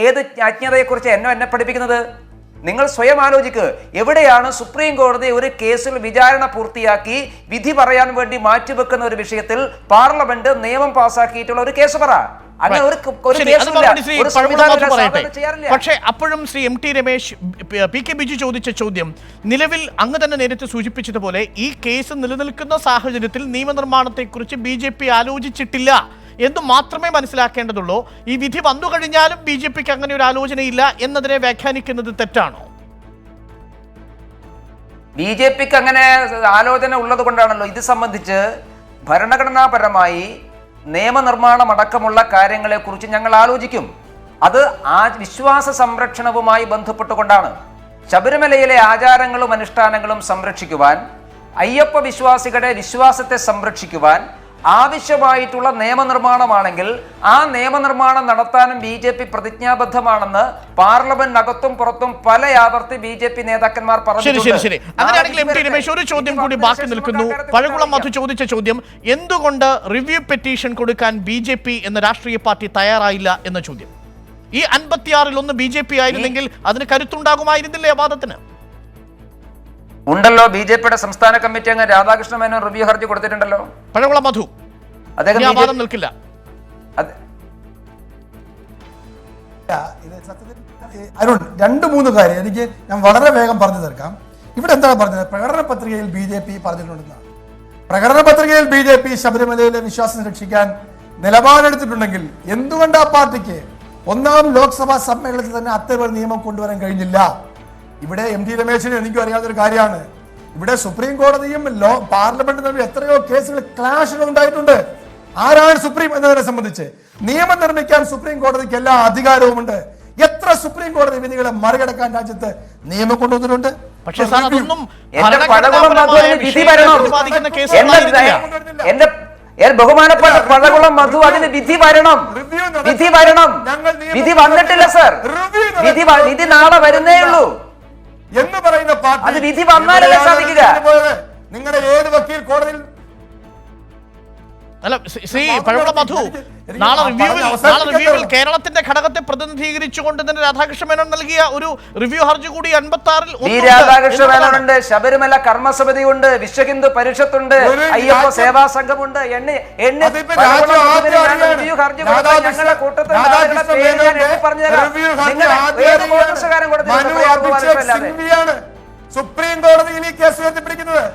D: ഏത് അജ്ഞതയെക്കുറിച്ച് എന്നെ പഠിപ്പിക്കുന്നത്? നിങ്ങൾ സ്വയം ആലോചിക്ക്. എവിടെയാണ് സുപ്രീം കോടതി ഒരു കേസിൽ വിചാരണ പൂർത്തിയാക്കി വിധി പറയാൻ വേണ്ടി മാറ്റിവെക്കുന്ന ഒരു വിഷയത്തിൽ പാർലമെന്റ് നിയമം പാസ്സാക്കിയിട്ടുള്ള ഒരു കേസ് പറ?
A: പക്ഷേ അപ്പോഴും Shri M T Ramesh, P K Biju ചോദിച്ച ചോദ്യം, നിലവിൽ അങ്ങ് തന്നെ നേരത്തെ സൂചിപ്പിച്ചതുപോലെ ഈ കേസ് നിലനിൽക്കുന്ന സാഹചര്യത്തിൽ നിയമനിർമ്മാണത്തെക്കുറിച്ച് BJP ആലോചിച്ചിട്ടില്ല എന്ന് മാത്രമേ മനസ്സിലാക്കേണ്ടതുള്ളൂ. ഈ വിധി വന്നു കഴിഞ്ഞാലും BJPക്ക് അങ്ങനെ ഒരു ആലോചനയില്ല എന്നതിനെ വ്യാഖ്യാനിക്കുന്നത് തെറ്റാണോ?
D: BJPക്ക് അങ്ങനെ ആലോചന ഉള്ളത് കൊണ്ടാണല്ലോ ഇത് സംബന്ധിച്ച് ഭരണഘടനാപരമായി നിയമനിർമ്മാണം അടക്കമുള്ള കാര്യങ്ങളെക്കുറിച്ച് ഞങ്ങൾ ആലോചിക്കും. അത് വിശ്വാസ സംരക്ഷണവുമായി ബന്ധപ്പെട്ടുകൊണ്ടാണ്. ശബരിമലയിലെ ആചാരങ്ങളും അനുഷ്ഠാനങ്ങളും സംരക്ഷിക്കുവാൻ, അയ്യപ്പ വിശ്വാസികളുടെ വിശ്വാസത്തെ സംരക്ഷിക്കുവാൻ ആവശ്യമായിട്ടുള്ള നിയമനിർമ്മാണമാണെങ്കിൽ ആ നിയമനിർമ്മാണം നടത്താനും BJP പ്രതിജ്ഞാബദ്ധമാണെന്ന് പാർലമെന്റിനകത്തും പുറത്തും പല ആവർത്തി BJP നേതാക്കന്മാർ
A: പറഞ്ഞിട്ടുണ്ട്. അങ്ങനെയാണെങ്കിൽ എം ടി രമേശ്, ഒരു ചോദ്യം കൂടി ബാക്കി നിൽക്കുന്നു. പഴകുളം മധു ചോദിച്ച ചോദ്യം, എന്തുകൊണ്ട് റിവ്യൂ പെറ്റീഷൻ കൊടുക്കാൻ BJP എന്ന രാഷ്ട്രീയ പാർട്ടി തയ്യാറായില്ല എന്ന ചോദ്യം. ഈ 56-ൽ ഒന്ന് BJP ആയിരുന്നെങ്കിൽ അതിന് കരുത്തുണ്ടാകുമായിരുന്നില്ലേ വാദത്തിന്?
D: ഉണ്ടല്ലോ, BJPയുടെ സംസ്ഥാന കമ്മിറ്റി അംഗം രാധാകൃഷ്ണ മേനോൻ റിവ്യൂ ഹർജി കൊടുത്തിട്ടുണ്ടല്ലോ.
A: പഴകുളം മധു അദ്ദേഹം നിൽക്കില്ല.
F: അരുൺ, 2-3 കാര്യം ഞാൻ വളരെ വേഗം പറഞ്ഞു തീർക്കാം. ഇവിടെ എന്താണ് പറഞ്ഞത്? പ്രകടന പത്രികയിൽ BJP പറഞ്ഞിട്ടുണ്ടെന്നാണ്. പ്രകടന പത്രികയിൽ BJP ശബരിമലയിലെ വിശ്വാസം രക്ഷിക്കാൻ നിലപാടെടുത്തിട്ടുണ്ടെങ്കിൽ എന്തുകൊണ്ട് ആ പാർട്ടിക്ക് 1ാം ലോക്സഭാ സമ്മേളനത്തിൽ തന്നെ അത്തരമൊരു നിയമം കൊണ്ടുവരാൻ കഴിഞ്ഞില്ല? ഇവിടെ എം ടി രമേശിന് എനിക്കും അറിയാവുന്നൊരു കാര്യമാണ്. ഇവിടെ സുപ്രീം കോടതിയും പാർലമെന്റും തമ്മിൽ എത്രയോ കേസുകൾ ക്ലാഷുകൾ ഉണ്ടായിട്ടുണ്ട്. ആരാണ് സുപ്രീം എന്നതിനെ സംബന്ധിച്ച് നിയമം നിർമ്മിക്കാൻ സുപ്രീം കോടതിക്ക് എല്ലാ അധികാരവുമുണ്ട്. എത്ര സുപ്രീം കോടതി വിധികളെ മറികടക്കാൻ രാജ്യത്ത് നിയമം കൊണ്ടുവന്നിട്ടുണ്ട്.
A: പക്ഷേ
D: ബഹുമാനപ്പെട്ട പഴകുളം മധു, അതിന് വിധി വരണം. വിധി വന്നിട്ടില്ല സർ. വിധി നാളെ വരുന്നേ ഉള്ളൂ
F: എന്ന് പറയുന്ന പാർട്ടി
D: അത് വിധി വന്നാലല്ലേ സാധിക്കുക.
F: നിങ്ങളുടെ ഏത് വക്കീൽ കോടതിയിൽ
A: അല്ല ശ്രീ പഴകുളം മധു, നാളെ റിവ്യൂവിൽ കേരളത്തിന്റെ ഘടകത്തെ പ്രതിനിധീകരിച്ചുകൊണ്ട് തന്നെ രാധാകൃഷ്ണ മേനോൻ നൽകിയ ഒരു റിവ്യൂ ഹർജി കൂടി 56-ൽ
D: രാധാകൃഷ്ണ മേനോനുണ്ട്, ശബരിമല കർമ്മസമിതിയുണ്ട്, വിശ്വ ഹിന്ദു പരിഷത്തുണ്ട്, അയ്യപ്പ സേവാ സംഘമുണ്ട്. റിവ്യൂ ഹർജി ഞങ്ങളുടെ കൂട്ടത്തിൽ
F: സുപ്രീം കോടതിയിൽ ഈ കേസ് ഉയർത്തിപ്പിടിക്കുന്നത്.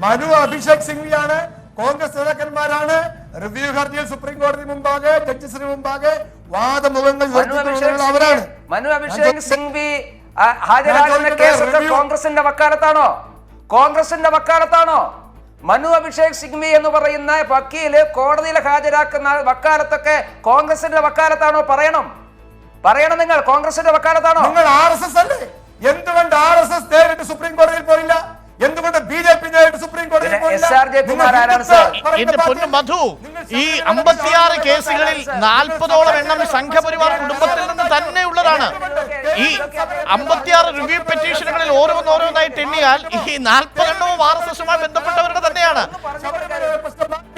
F: മനു അഭിഷേക് സിംഗ്വിയാണ്, കോൺഗ്രസ് നേതാക്കന്മാരാണ് റിവ്യൂ ഹർജിയിൽ സുപ്രീം കോടതി മുമ്പാകെ ജഡ്ജസിന് മുമ്പാകെ വാദമുഖങ്ങൾ അവരാണ്.
D: മനു അഭിഷേക് സിംഗ്വി ഹാജരാകുന്ന കേസൊക്കെ കോൺഗ്രസിന്റെ വക്കാലത്താണോ? മനു അഭിഷേക് സിംഗ്വി എന്ന് പറയുന്ന വക്കീല് കോടതിയിൽ ഹാജരാക്കുന്ന വക്കാലത്തൊക്കെ കോൺഗ്രസിന്റെ വക്കാലത്താണോ? പറയണം നിങ്ങൾ. കോൺഗ്രസിന്റെ വക്കാലത്താണോ?
F: നിങ്ങൾ RSS അല്ലേ? എന്തുകൊണ്ട് RSS നേരിട്ട് സുപ്രീം കോടതിയിൽ പോയില്ല? എന്തുകൊണ്ട് BJP നേരിട്ട് സുപ്രീം കോടതിയിൽ പോയില്ല?
A: എന്റെ പൊന്നു മധു, ഈ 56 കേസുകളിൽ 40ഓളം എണ്ണം സംഘപരിവാർ കുടുംബത്തിൽ നിന്ന് തന്നെയുള്ളതാണ്. ഈ 56 റിവ്യൂ പെറ്റീഷനുകളിൽ ഓരോന്നായിട്ട് എണ്ണിയാൽ ഈ 40 എണ്ണവും RSSുമായി ബന്ധപ്പെട്ടവരുടെ തന്നെയാണ്.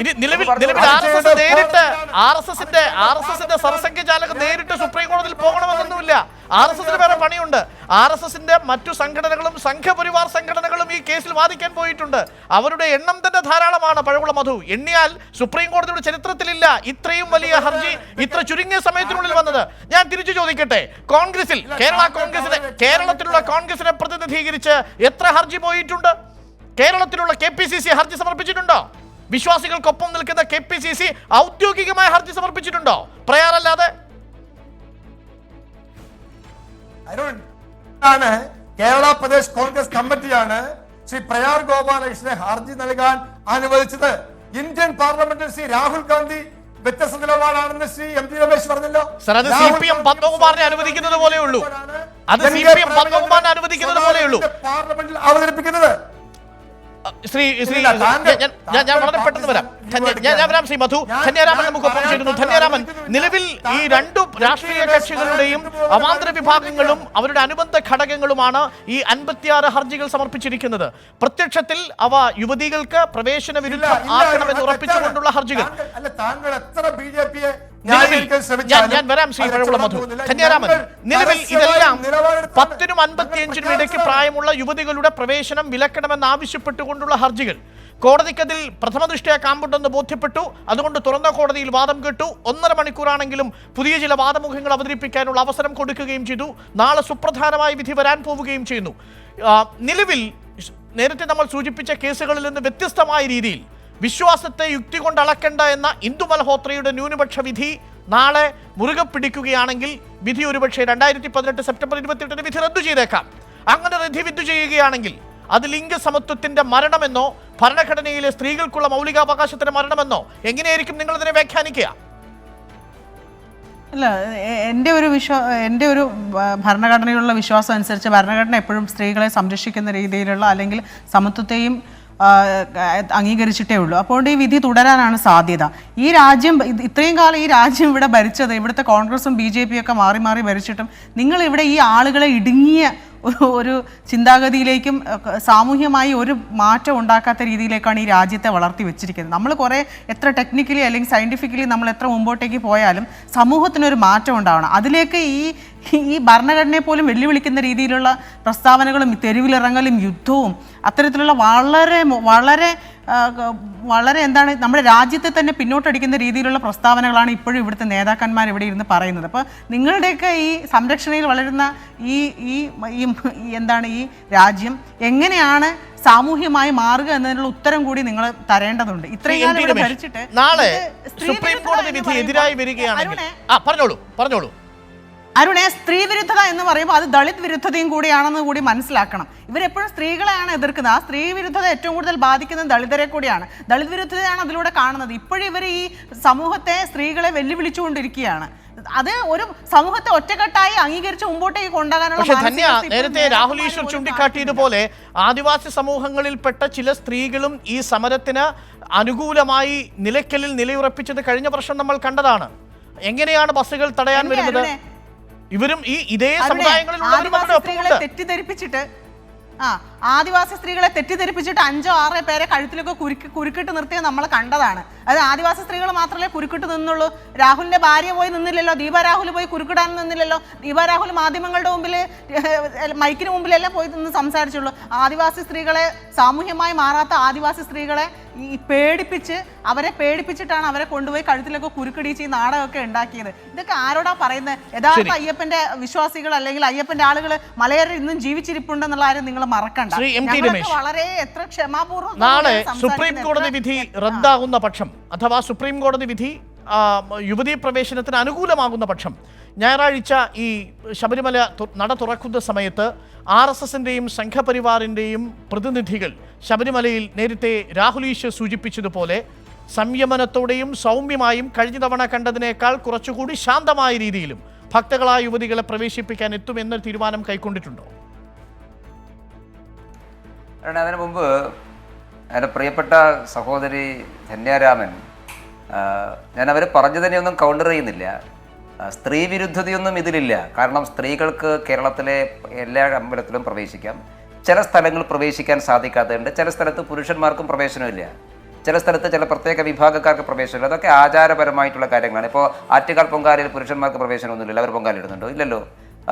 A: ഇനി നിലവിൽ RSSന്റെ സർസംഘചാലകൻ നേരിട്ട് സുപ്രീം കോടതിയിൽ പോകണമെന്നൊന്നുമില്ല. RSSന് വേറെ പണിയുണ്ട്. RSSന്റെ മറ്റു സംഘടനകളും സംഘപരിവാർ സംഘടനകളും ഈ കേസിൽ വാദിക്കാൻ പോയിട്ടുണ്ട്. അവരുടെ എണ്ണം തന്നെ ധാരാളമാണ്. പഴകുളം മധു, എണ്ണിയാൽ സുപ്രീം കോടതിയുടെ ചരിത്രത്തിലില്ല ഇത്രയും വലിയ ഹർജി ഇത്ര ചുരുങ്ങിയ സമയത്തിനുള്ളിൽ വന്നത്. ഞാൻ തിരിച്ചു ചോദിക്കട്ടെ, കേരളത്തിലുള്ള കോൺഗ്രസിനെ പ്രതിനിധീകരിച്ച് എത്ര ഹർജി പോയിട്ടുണ്ട്? കേരളത്തിലുള്ള KPCC ഹർജി സമർപ്പിച്ചിട്ടുണ്ടോ? വിശ്വാസികൾക്കൊപ്പം നിൽക്കുന്ന KPCC ഔദ്യോഗികമായ ഹർജി സമർപ്പിച്ചിട്ടുണ്ടോ? പ്രയാറല്ലാതെ
F: കേരള പ്രദേശ് കോൺഗ്രസ് കമ്മിറ്റിയാണ് ശ്രീ പ്രയാർ ഗോപാലകൃഷ്ണനെ ഹർജി നൽകാൻ അനുവദിച്ചത് ഇന്ത്യൻ പാർലമെന്റിൽ ശ്രീ രാഹുൽ ഗാന്ധി വ്യത്യസ്ത നിലപാടാണെന്ന് ശ്രീ എം ടി രമേശ് പറഞ്ഞല്ലോ.
A: സർ, അത് CPM പത്മകുമാറിനെ അനുവദിക്കുന്നത് പോലെയുള്ളൂ. അത് CPM പത്മകുമാറിനെ അനുവദിക്കുന്നത് പോലെയുള്ളൂ.
F: പാർലമെന്റിൽ അവതരിപ്പിക്കുന്നത്
A: ഞാൻ വളരെ പെട്ടെന്ന് വരാം. ഞാൻ വരാം ശ്രീ മധു. ധന്യരാമൻ നമുക്കൊപ്പം ചേരുന്നു. ധന്യരാമൻ, നിലവിൽ ഈ രണ്ടു രാഷ്ട്രീയ കക്ഷികളുടെയും അവാന്തര വിഭാഗങ്ങളും അവരുടെ അനുബന്ധ ഘടകങ്ങളുമാണ് ഈ 56 ഹർജികൾ സമർപ്പിച്ചിരിക്കുന്നത്. പ്രത്യക്ഷത്തിൽ അവ യുവതികൾക്ക് പ്രവേശന വിരുദ്ധം ആക്കണമെന്ന് ഉറപ്പിച്ചുകൊണ്ടുള്ള ഹർജികൾ.
F: താങ്കൾ എത്ര BJP-യെ
A: ഞാൻ വരാം ശ്രീ പഴകുളം മധു. ധന്യരാമൻ, നിലവിൽ ഇതെല്ലാം 10-നും 55-നും ഇടയ്ക്ക് പ്രായമുള്ള യുവതികളുടെ പ്രവേശനം വിലക്കണമെന്ന് ആവശ്യപ്പെട്ടുകൊണ്ടുള്ള ഹർജികൾ. കോടതിക്കതിൽ പ്രഥമ ദൃഷ്ട്യാ കാമ്പുണ്ടെന്ന് ബോധ്യപ്പെട്ടു. അതുകൊണ്ട് തുറന്ന കോടതിയിൽ വാദം കേട്ടു. 1.5 മണിക്കൂറാണെങ്കിലും പുതിയ ചില വാദമുഖങ്ങൾ അവതരിപ്പിക്കാനുള്ള അവസരം കൊടുക്കുകയും ചെയ്തു. നാളെ സുപ്രധാനമായ വിധി വരാൻ പോവുകയും ചെയ്യുന്നു. നിലവിൽ നേരത്തെ നമ്മൾ സൂചിപ്പിച്ച കേസുകളിൽ നിന്ന് വ്യത്യസ്തമായ രീതിയിൽ വിശ്വാസത്തെ യുക്തി കൊണ്ട് അളക്കേണ്ട എന്ന ഇന്ദു മൽഹോത്രയുടെ ന്യൂനപക്ഷ വിധി നാളെ മുറുകെ പിടിക്കുകയാണെങ്കിൽ വിധി ഒരുപക്ഷെ 2018 സെപ്റ്റംബർ 28 വിധി റദ്ദു ചെയ്തേക്കാം. അങ്ങനെ റദ്ദു ചെയ്യുകയാണെങ്കിൽ അത് ലിംഗസമത്വത്തിന്റെ മരണമെന്നോ ഭരണഘടനയിലെ സ്ത്രീകൾക്കുള്ള മൗലികാവകാശത്തിന്റെ മരണമെന്നോ എങ്ങനെയായിരിക്കും നിങ്ങൾ ഇതിനെ വ്യാഖ്യാനിക്കുക?
C: അല്ല, എൻ്റെ ഒരു ഭരണഘടനയിലുള്ള വിശ്വാസം അനുസരിച്ച് ഭരണഘടന എപ്പോഴും സ്ത്രീകളെ സംരക്ഷിക്കുന്ന രീതിയിലുള്ള അല്ലെങ്കിൽ സമത്വത്തെയും അംഗീകരിച്ചിട്ടേ ഉള്ളൂ. അപ്പോൾ ഈ വിധി തുടരാനാണ് സാധ്യത. ഈ രാജ്യം ഇത്രയും കാലം ഈ രാജ്യം ഇവിടെ ഭരിച്ചത്, ഇവിടുത്തെ കോൺഗ്രസും BJP ഒക്കെ മാറി മാറി ഭരിച്ചിട്ടും നിങ്ങൾ ഇവിടെ ഈ ആളുകളെ ഇടുങ്ങിയ ഒരു ചിന്താഗതിയിലേക്കും സാമൂഹ്യമായി ഒരു മാറ്റം ഉണ്ടാക്കാത്ത രീതിയിലേക്കാണ് ഈ രാജ്യത്തെ വളർത്തി വെച്ചിരിക്കുന്നത്. നമ്മൾ കുറേ എത്ര ടെക്നിക്കലി അല്ലെങ്കിൽ സയൻറ്റിഫിക്കലി നമ്മൾ എത്ര മുമ്പോട്ടേക്ക് പോയാലും സമൂഹത്തിനൊരു മാറ്റം ഉണ്ടാവണം. അതിലേക്ക് ഈ ഭരണഘടനയെ പോലും വെല്ലുവിളിക്കുന്ന രീതിയിലുള്ള പ്രസ്താവനകളും തെരുവിലിറങ്ങലും യുദ്ധവും അത്തരത്തിലുള്ള വളരെ വളരെ വളരെ എന്താണ് നമ്മുടെ രാജ്യത്തെ തന്നെ പിന്നോട്ടടിക്കുന്ന രീതിയിലുള്ള പ്രസ്താവനകളാണ് ഇപ്പോഴും ഇവിടുത്തെ നേതാക്കന്മാർ ഇവിടെ ഇരുന്ന് പറയുന്നത്. അപ്പോൾ നിങ്ങളുടെയൊക്കെ ഈ സംരക്ഷണയിൽ വളരുന്ന എന്താണ് ഈ രാജ്യം എങ്ങനെയാണ് സാമൂഹ്യമായി മാറുക എന്നതിനുള്ള ഉത്തരം കൂടി നിങ്ങൾ തരേണ്ടതുണ്ട്. ഇത്രയും കാലം ഇവിടെ ഭരിച്ചിട്ട്
A: നാളെ സുപ്രീം കോടതി വിധി എതിരായി വരികയാണെങ്കിൽ പറഞ്ഞോളൂ
C: അരുണെ, സ്ത്രീ വിരുദ്ധത എന്ന് പറയുമ്പോൾ അത് ദളിത് വിരുദ്ധതയും കൂടിയാണെന്ന് കൂടി മനസ്സിലാക്കണം. ഇവരെപ്പോഴും സ്ത്രീകളെയാണ് എതിർക്കുന്നത്. ആ സ്ത്രീ വിരുദ്ധത ഏറ്റവും കൂടുതൽ ബാധിക്കുന്നത് ദളിതരെ കൂടിയാണ്. ദളിത് വിരുദ്ധതയാണ് അതിലൂടെ കാണുന്നത്. ഇപ്പോഴും ഇവർ ഈ സമൂഹത്തെ, സ്ത്രീകളെ വെല്ലുവിളിച്ചുകൊണ്ടിരിക്കുകയാണ്. അത് ഒരു സമൂഹത്തെ ഒറ്റക്കെട്ടായി അംഗീകരിച്ച് മുമ്പോട്ടേക്ക് കൊണ്ടുപോകാനുള്ള.
A: പക്ഷേ ധന്യ, നേരത്തെ രാഹുൽ ഈശ്വർ ചൂണ്ടിക്കാട്ടിയതുപോലെ ആദിവാസി സമൂഹങ്ങളിൽപ്പെട്ട ചില സ്ത്രീകളും ഈ സമരത്തിന് അനുകൂലമായി നിലയ്ക്കലിൽ നിലയുറപ്പിച്ചത് കഴിഞ്ഞ വർഷം നമ്മൾ കണ്ടതാണ്. എങ്ങനെയാണ് ബസ്സുകൾ തടയാൻ വരുന്നത്? ഇവരും ഇതേ സമുദായങ്ങളിൽ
C: തെറ്റിദ്ധരിപ്പിച്ചിട്ട് ആദിവാസി സ്ത്രീകളെ തെറ്റിദ്ധരിപ്പിച്ചിട്ട് 5-6 പേരെ കഴുത്തിലൊക്കെ കുരുക്കിട്ട് നിർത്തിയത് നമ്മൾ കണ്ടതാണ്. അത് ആദിവാസി സ്ത്രീകൾ മാത്രമല്ലേ കുരുക്കിട്ട് നിന്നുള്ളൂ. രാഹുലിന്റെ ഭാര്യ പോയി നിന്നില്ലല്ലോ. ദീപ രാഹുൽ പോയി കുരുക്കിടാൻ നിന്നില്ലല്ലോ. ദീപ രാഹുൽ മാധ്യമങ്ങളുടെ മുമ്പിൽ, മൈക്കിന് മുമ്പിലെല്ലാം പോയി നിന്ന് സംസാരിച്ചുള്ളൂ. ആദിവാസി സ്ത്രീകളെ, സാമൂഹ്യമായി മാറാത്ത ആദിവാസി സ്ത്രീകളെ അവരെ പേടിപ്പിച്ചിട്ടാണ് അവരെ കൊണ്ടുപോയി കഴുത്തിലൊക്കെ കുരുക്കിടിച്ച് ഈ നാടകമൊക്കെ ഉണ്ടാക്കിയത്. ഇതൊക്കെ ആരോടാ പറയുന്നത്? യഥാർത്ഥ അയ്യപ്പന്റെ വിശ്വാസികൾ അല്ലെങ്കിൽ അയ്യപ്പന്റെ ആളുകൾ മലയാളം ഇന്നും ജീവിച്ചിരിപ്പുണ്ടെന്നുള്ള കാര്യം നിങ്ങൾ മറക്കണ്ട. വളരെ എത്ര ക്ഷമാപൂർവ്വം
A: നാളെ സുപ്രീം കോടതി വിധി റദ്ദാകുന്ന പക്ഷം, അഥവാ സുപ്രീം കോടതി വിധി യുവതീ പ്രവേശനത്തിന് അനുകൂലമാകുന്ന പക്ഷം, ഞായറാഴ്ച ഈ ശബരിമല നട തുറക്കുന്ന സമയത്ത് RSSന്റെയും സംഘപരിവാറിൻ്റെയും പ്രതിനിധികൾ ശബരിമലയിൽ നേരത്തെ രാഹുൽ ഈശ്വർ സൂചിപ്പിച്ചതുപോലെ സംയമനത്തോടെയും സൗമ്യമായും കഴിഞ്ഞ തവണ കണ്ടതിനേക്കാൾ കുറച്ചുകൂടി ശാന്തമായ രീതിയിലും ഭക്തകളായ യുവതികളെ പ്രവേശിപ്പിക്കാൻ എത്തുമെന്ന തീരുമാനം കൈക്കൊണ്ടിട്ടുണ്ടോ?
D: അതിനു മുമ്പ് എൻ്റെ പ്രിയപ്പെട്ട സഹോദരി ധന്യരാമൻ, ഞാൻ അവർ പറഞ്ഞതിനെ ഒന്നും കൗണ്ടർ ചെയ്യുന്നില്ല. സ്ത്രീ വിരുദ്ധതയൊന്നും ഇതിലില്ല. കാരണം സ്ത്രീകൾക്ക് കേരളത്തിലെ എല്ലാ അമ്പലത്തിലും പ്രവേശിക്കാം. ചില സ്ഥലങ്ങളിൽ പ്രവേശിക്കാൻ സാധിക്കാത്തതുണ്ട്. ചില സ്ഥലത്ത് പുരുഷന്മാർക്കും പ്രവേശനമില്ല. ചില സ്ഥലത്ത് ചില പ്രത്യേക വിഭാഗക്കാർക്ക് പ്രവേശനമില്ല. അതൊക്കെ ആചാരപരമായിട്ടുള്ള കാര്യങ്ങളാണ്. ഇപ്പോൾ ആറ്റുകാൽ പൊങ്കാലയിൽ പുരുഷന്മാർക്ക് പ്രവേശനമൊന്നുമില്ല. അവർ പൊങ്കാല ഇടുന്നുണ്ടോ? ഇല്ലല്ലോ.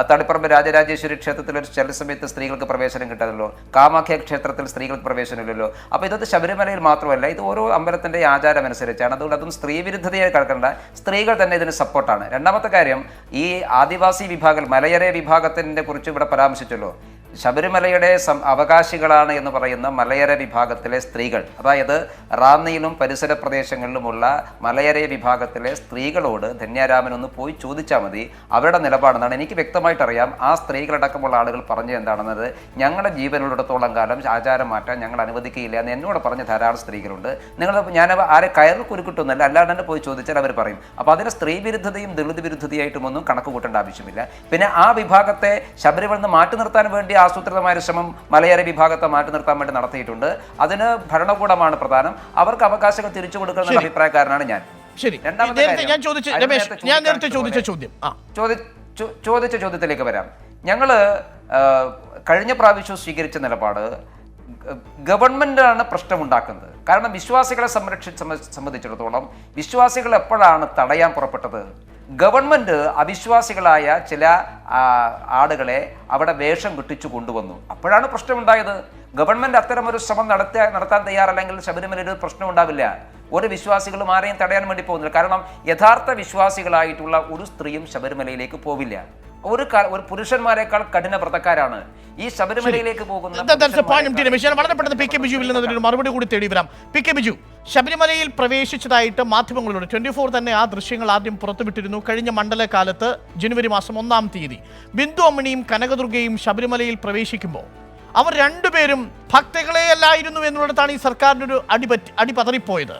D: തളിപ്പറമ്പ് രാജരാജേശ്വരി ക്ഷേത്രത്തിൽ ചില സമയത്ത് സ്ത്രീകൾക്ക് പ്രവേശനം കിട്ടാമല്ലോ. കാമാഖ്യ ക്ഷേത്രത്തിൽ സ്ത്രീകൾക്ക് പ്രവേശനമില്ലല്ലോ. അപ്പോൾ ഇതൊക്കെ ശബരിമലയിൽ മാത്രമല്ല, ഇത് ഓരോ അമ്പലത്തിൻ്റെ ആചാരമനുസരിച്ചാണ്. അതുകൊണ്ട് അതൊന്നും സ്ത്രീ വിരുദ്ധതയായി കിടക്കേണ്ട. സ്ത്രീകൾ തന്നെ ഇതിന് സപ്പോർട്ടാണ്. രണ്ടാമത്തെ കാര്യം, ഈ ആദിവാസി വിഭാഗം, മലയരെ വിഭാഗത്തിൻ്റെ കുറിച്ച് ഇവിടെ പരാമർശിച്ചല്ലോ. ശബരിമലയുടെ അവകാശികളാണ് എന്ന് പറയുന്ന മലയര വിഭാഗത്തിലെ സ്ത്രീകൾ, അതായത് റാന്നിയിലും പരിസര പ്രദേശങ്ങളിലുമുള്ള മലയര വിഭാഗത്തിലെ സ്ത്രീകളോട് ധന്യാരാമൻ ഒന്ന് പോയി ചോദിച്ചാൽ മതി അവരുടെ നിലപാടെന്നാണ്. എനിക്ക് വ്യക്തമായിട്ട് അറിയാം. ആ സ്ത്രീകളടക്കമുള്ള ആളുകൾ പറഞ്ഞത് എന്താണെന്നത്, ഞങ്ങളുടെ ജീവനുള്ളിടത്തോളം കാലം ആചാരം മാറ്റാൻ ഞങ്ങൾ അനുവദിക്കുകയില്ല എന്ന് എന്നോട് പറഞ്ഞ ധാരാളം സ്ത്രീകളുണ്ട്. ഞാൻ ആരെ കയറി കുരുക്കിട്ടൊന്നുമല്ല, അല്ലാണ്ട് തന്നെ പോയി ചോദിച്ചാൽ അവർ പറയും. അപ്പോൾ അതിന് സ്ത്രീ വിരുദ്ധതയും ദളിത് വിരുദ്ധതയായിട്ടും ഒന്നും കണക്ക് കൂട്ടേണ്ട ആവശ്യമില്ല. പിന്നെ ആ വിഭാഗത്തെ ശബരിമല നിന്ന് മാറ്റി നിർത്താൻ വേണ്ടി ആസൂത്രിതമായ ശ്രമം മലയാള വിഭാഗത്തെ മാറ്റി നിർത്താൻ വേണ്ടി നടത്തിയിട്ടുണ്ട്. അതിന് ഭരണകൂടമാണ് പ്രധാനം. അവർക്ക് അവകാശങ്ങൾ തിരിച്ചു കൊടുക്കുന്ന അഭിപ്രായക്കാരനാണ് ഞാൻ.
A: ശരി,
D: ചോദിച്ച ചോദ്യത്തിലേക്ക് വരാം. ഞങ്ങൾ കഴിഞ്ഞ പ്രാവശ്യം സ്വീകരിച്ച നിലപാട് ഗവൺമെന്റാണ് പ്രശ്നമുണ്ടാക്കുന്നത്. കാരണം വിശ്വാസികളെ സംബന്ധിച്ചിടത്തോളം വിശ്വാസികൾ എപ്പോഴാണ് തടയാൻ പുറപ്പെട്ടത്? ഗവൺമെന്റ് അവിശ്വാസികളായ ചില ആളുകളെ അവിടെ വേഷം കെട്ടിച്ചു കൊണ്ടുവന്നു. അപ്പോഴാണ് പ്രശ്നമുണ്ടായത്. ഗവൺമെന്റ് അത്തരമൊരു ശ്രമം നടത്താൻ തയ്യാറല്ലെങ്കിൽ ശബരിമലയിൽ ഒരു പ്രശ്നം ഉണ്ടാവില്ല. ഒരു വിശ്വാസികളും ആരെയും തടയാൻ വേണ്ടി പോകുന്നില്ല. കാരണം യഥാർത്ഥ വിശ്വാസികളായിട്ടുള്ള ഒരു സ്ത്രീയും ശബരിമലയിലേക്ക് പോവില്ല. ഒരു പുരുഷന്മാരെക്കാൾ കഠിന വ്രതക്കാരാണ് ഈ ശബരിമലയിലേക്ക് പോകുന്ന.
A: മറുപടി കൂടി തേടി വരാം. പി കെ ബിജു, ശബരിമലയിൽ പ്രവേശിച്ചതായിട്ട് മാധ്യമങ്ങളിലൂടെ 24 തന്നെ ആ ദൃശ്യങ്ങൾ ആദ്യം പുറത്തുവിട്ടിരുന്നു. കഴിഞ്ഞ മണ്ഡലകാലത്ത് ജനുവരി മാസം 1-ാം തീയതി ബിന്ദു അമ്മിണിയും കനകദുർഗയും ശബരിമലയിൽ പ്രവേശിക്കുമ്പോൾ അവർ രണ്ടുപേരും ഭക്തകളെയല്ലായിരുന്നു എന്നുള്ളതാണ് ഈ സർക്കാരിനൊരു അടി പതറിപ്പോയത്.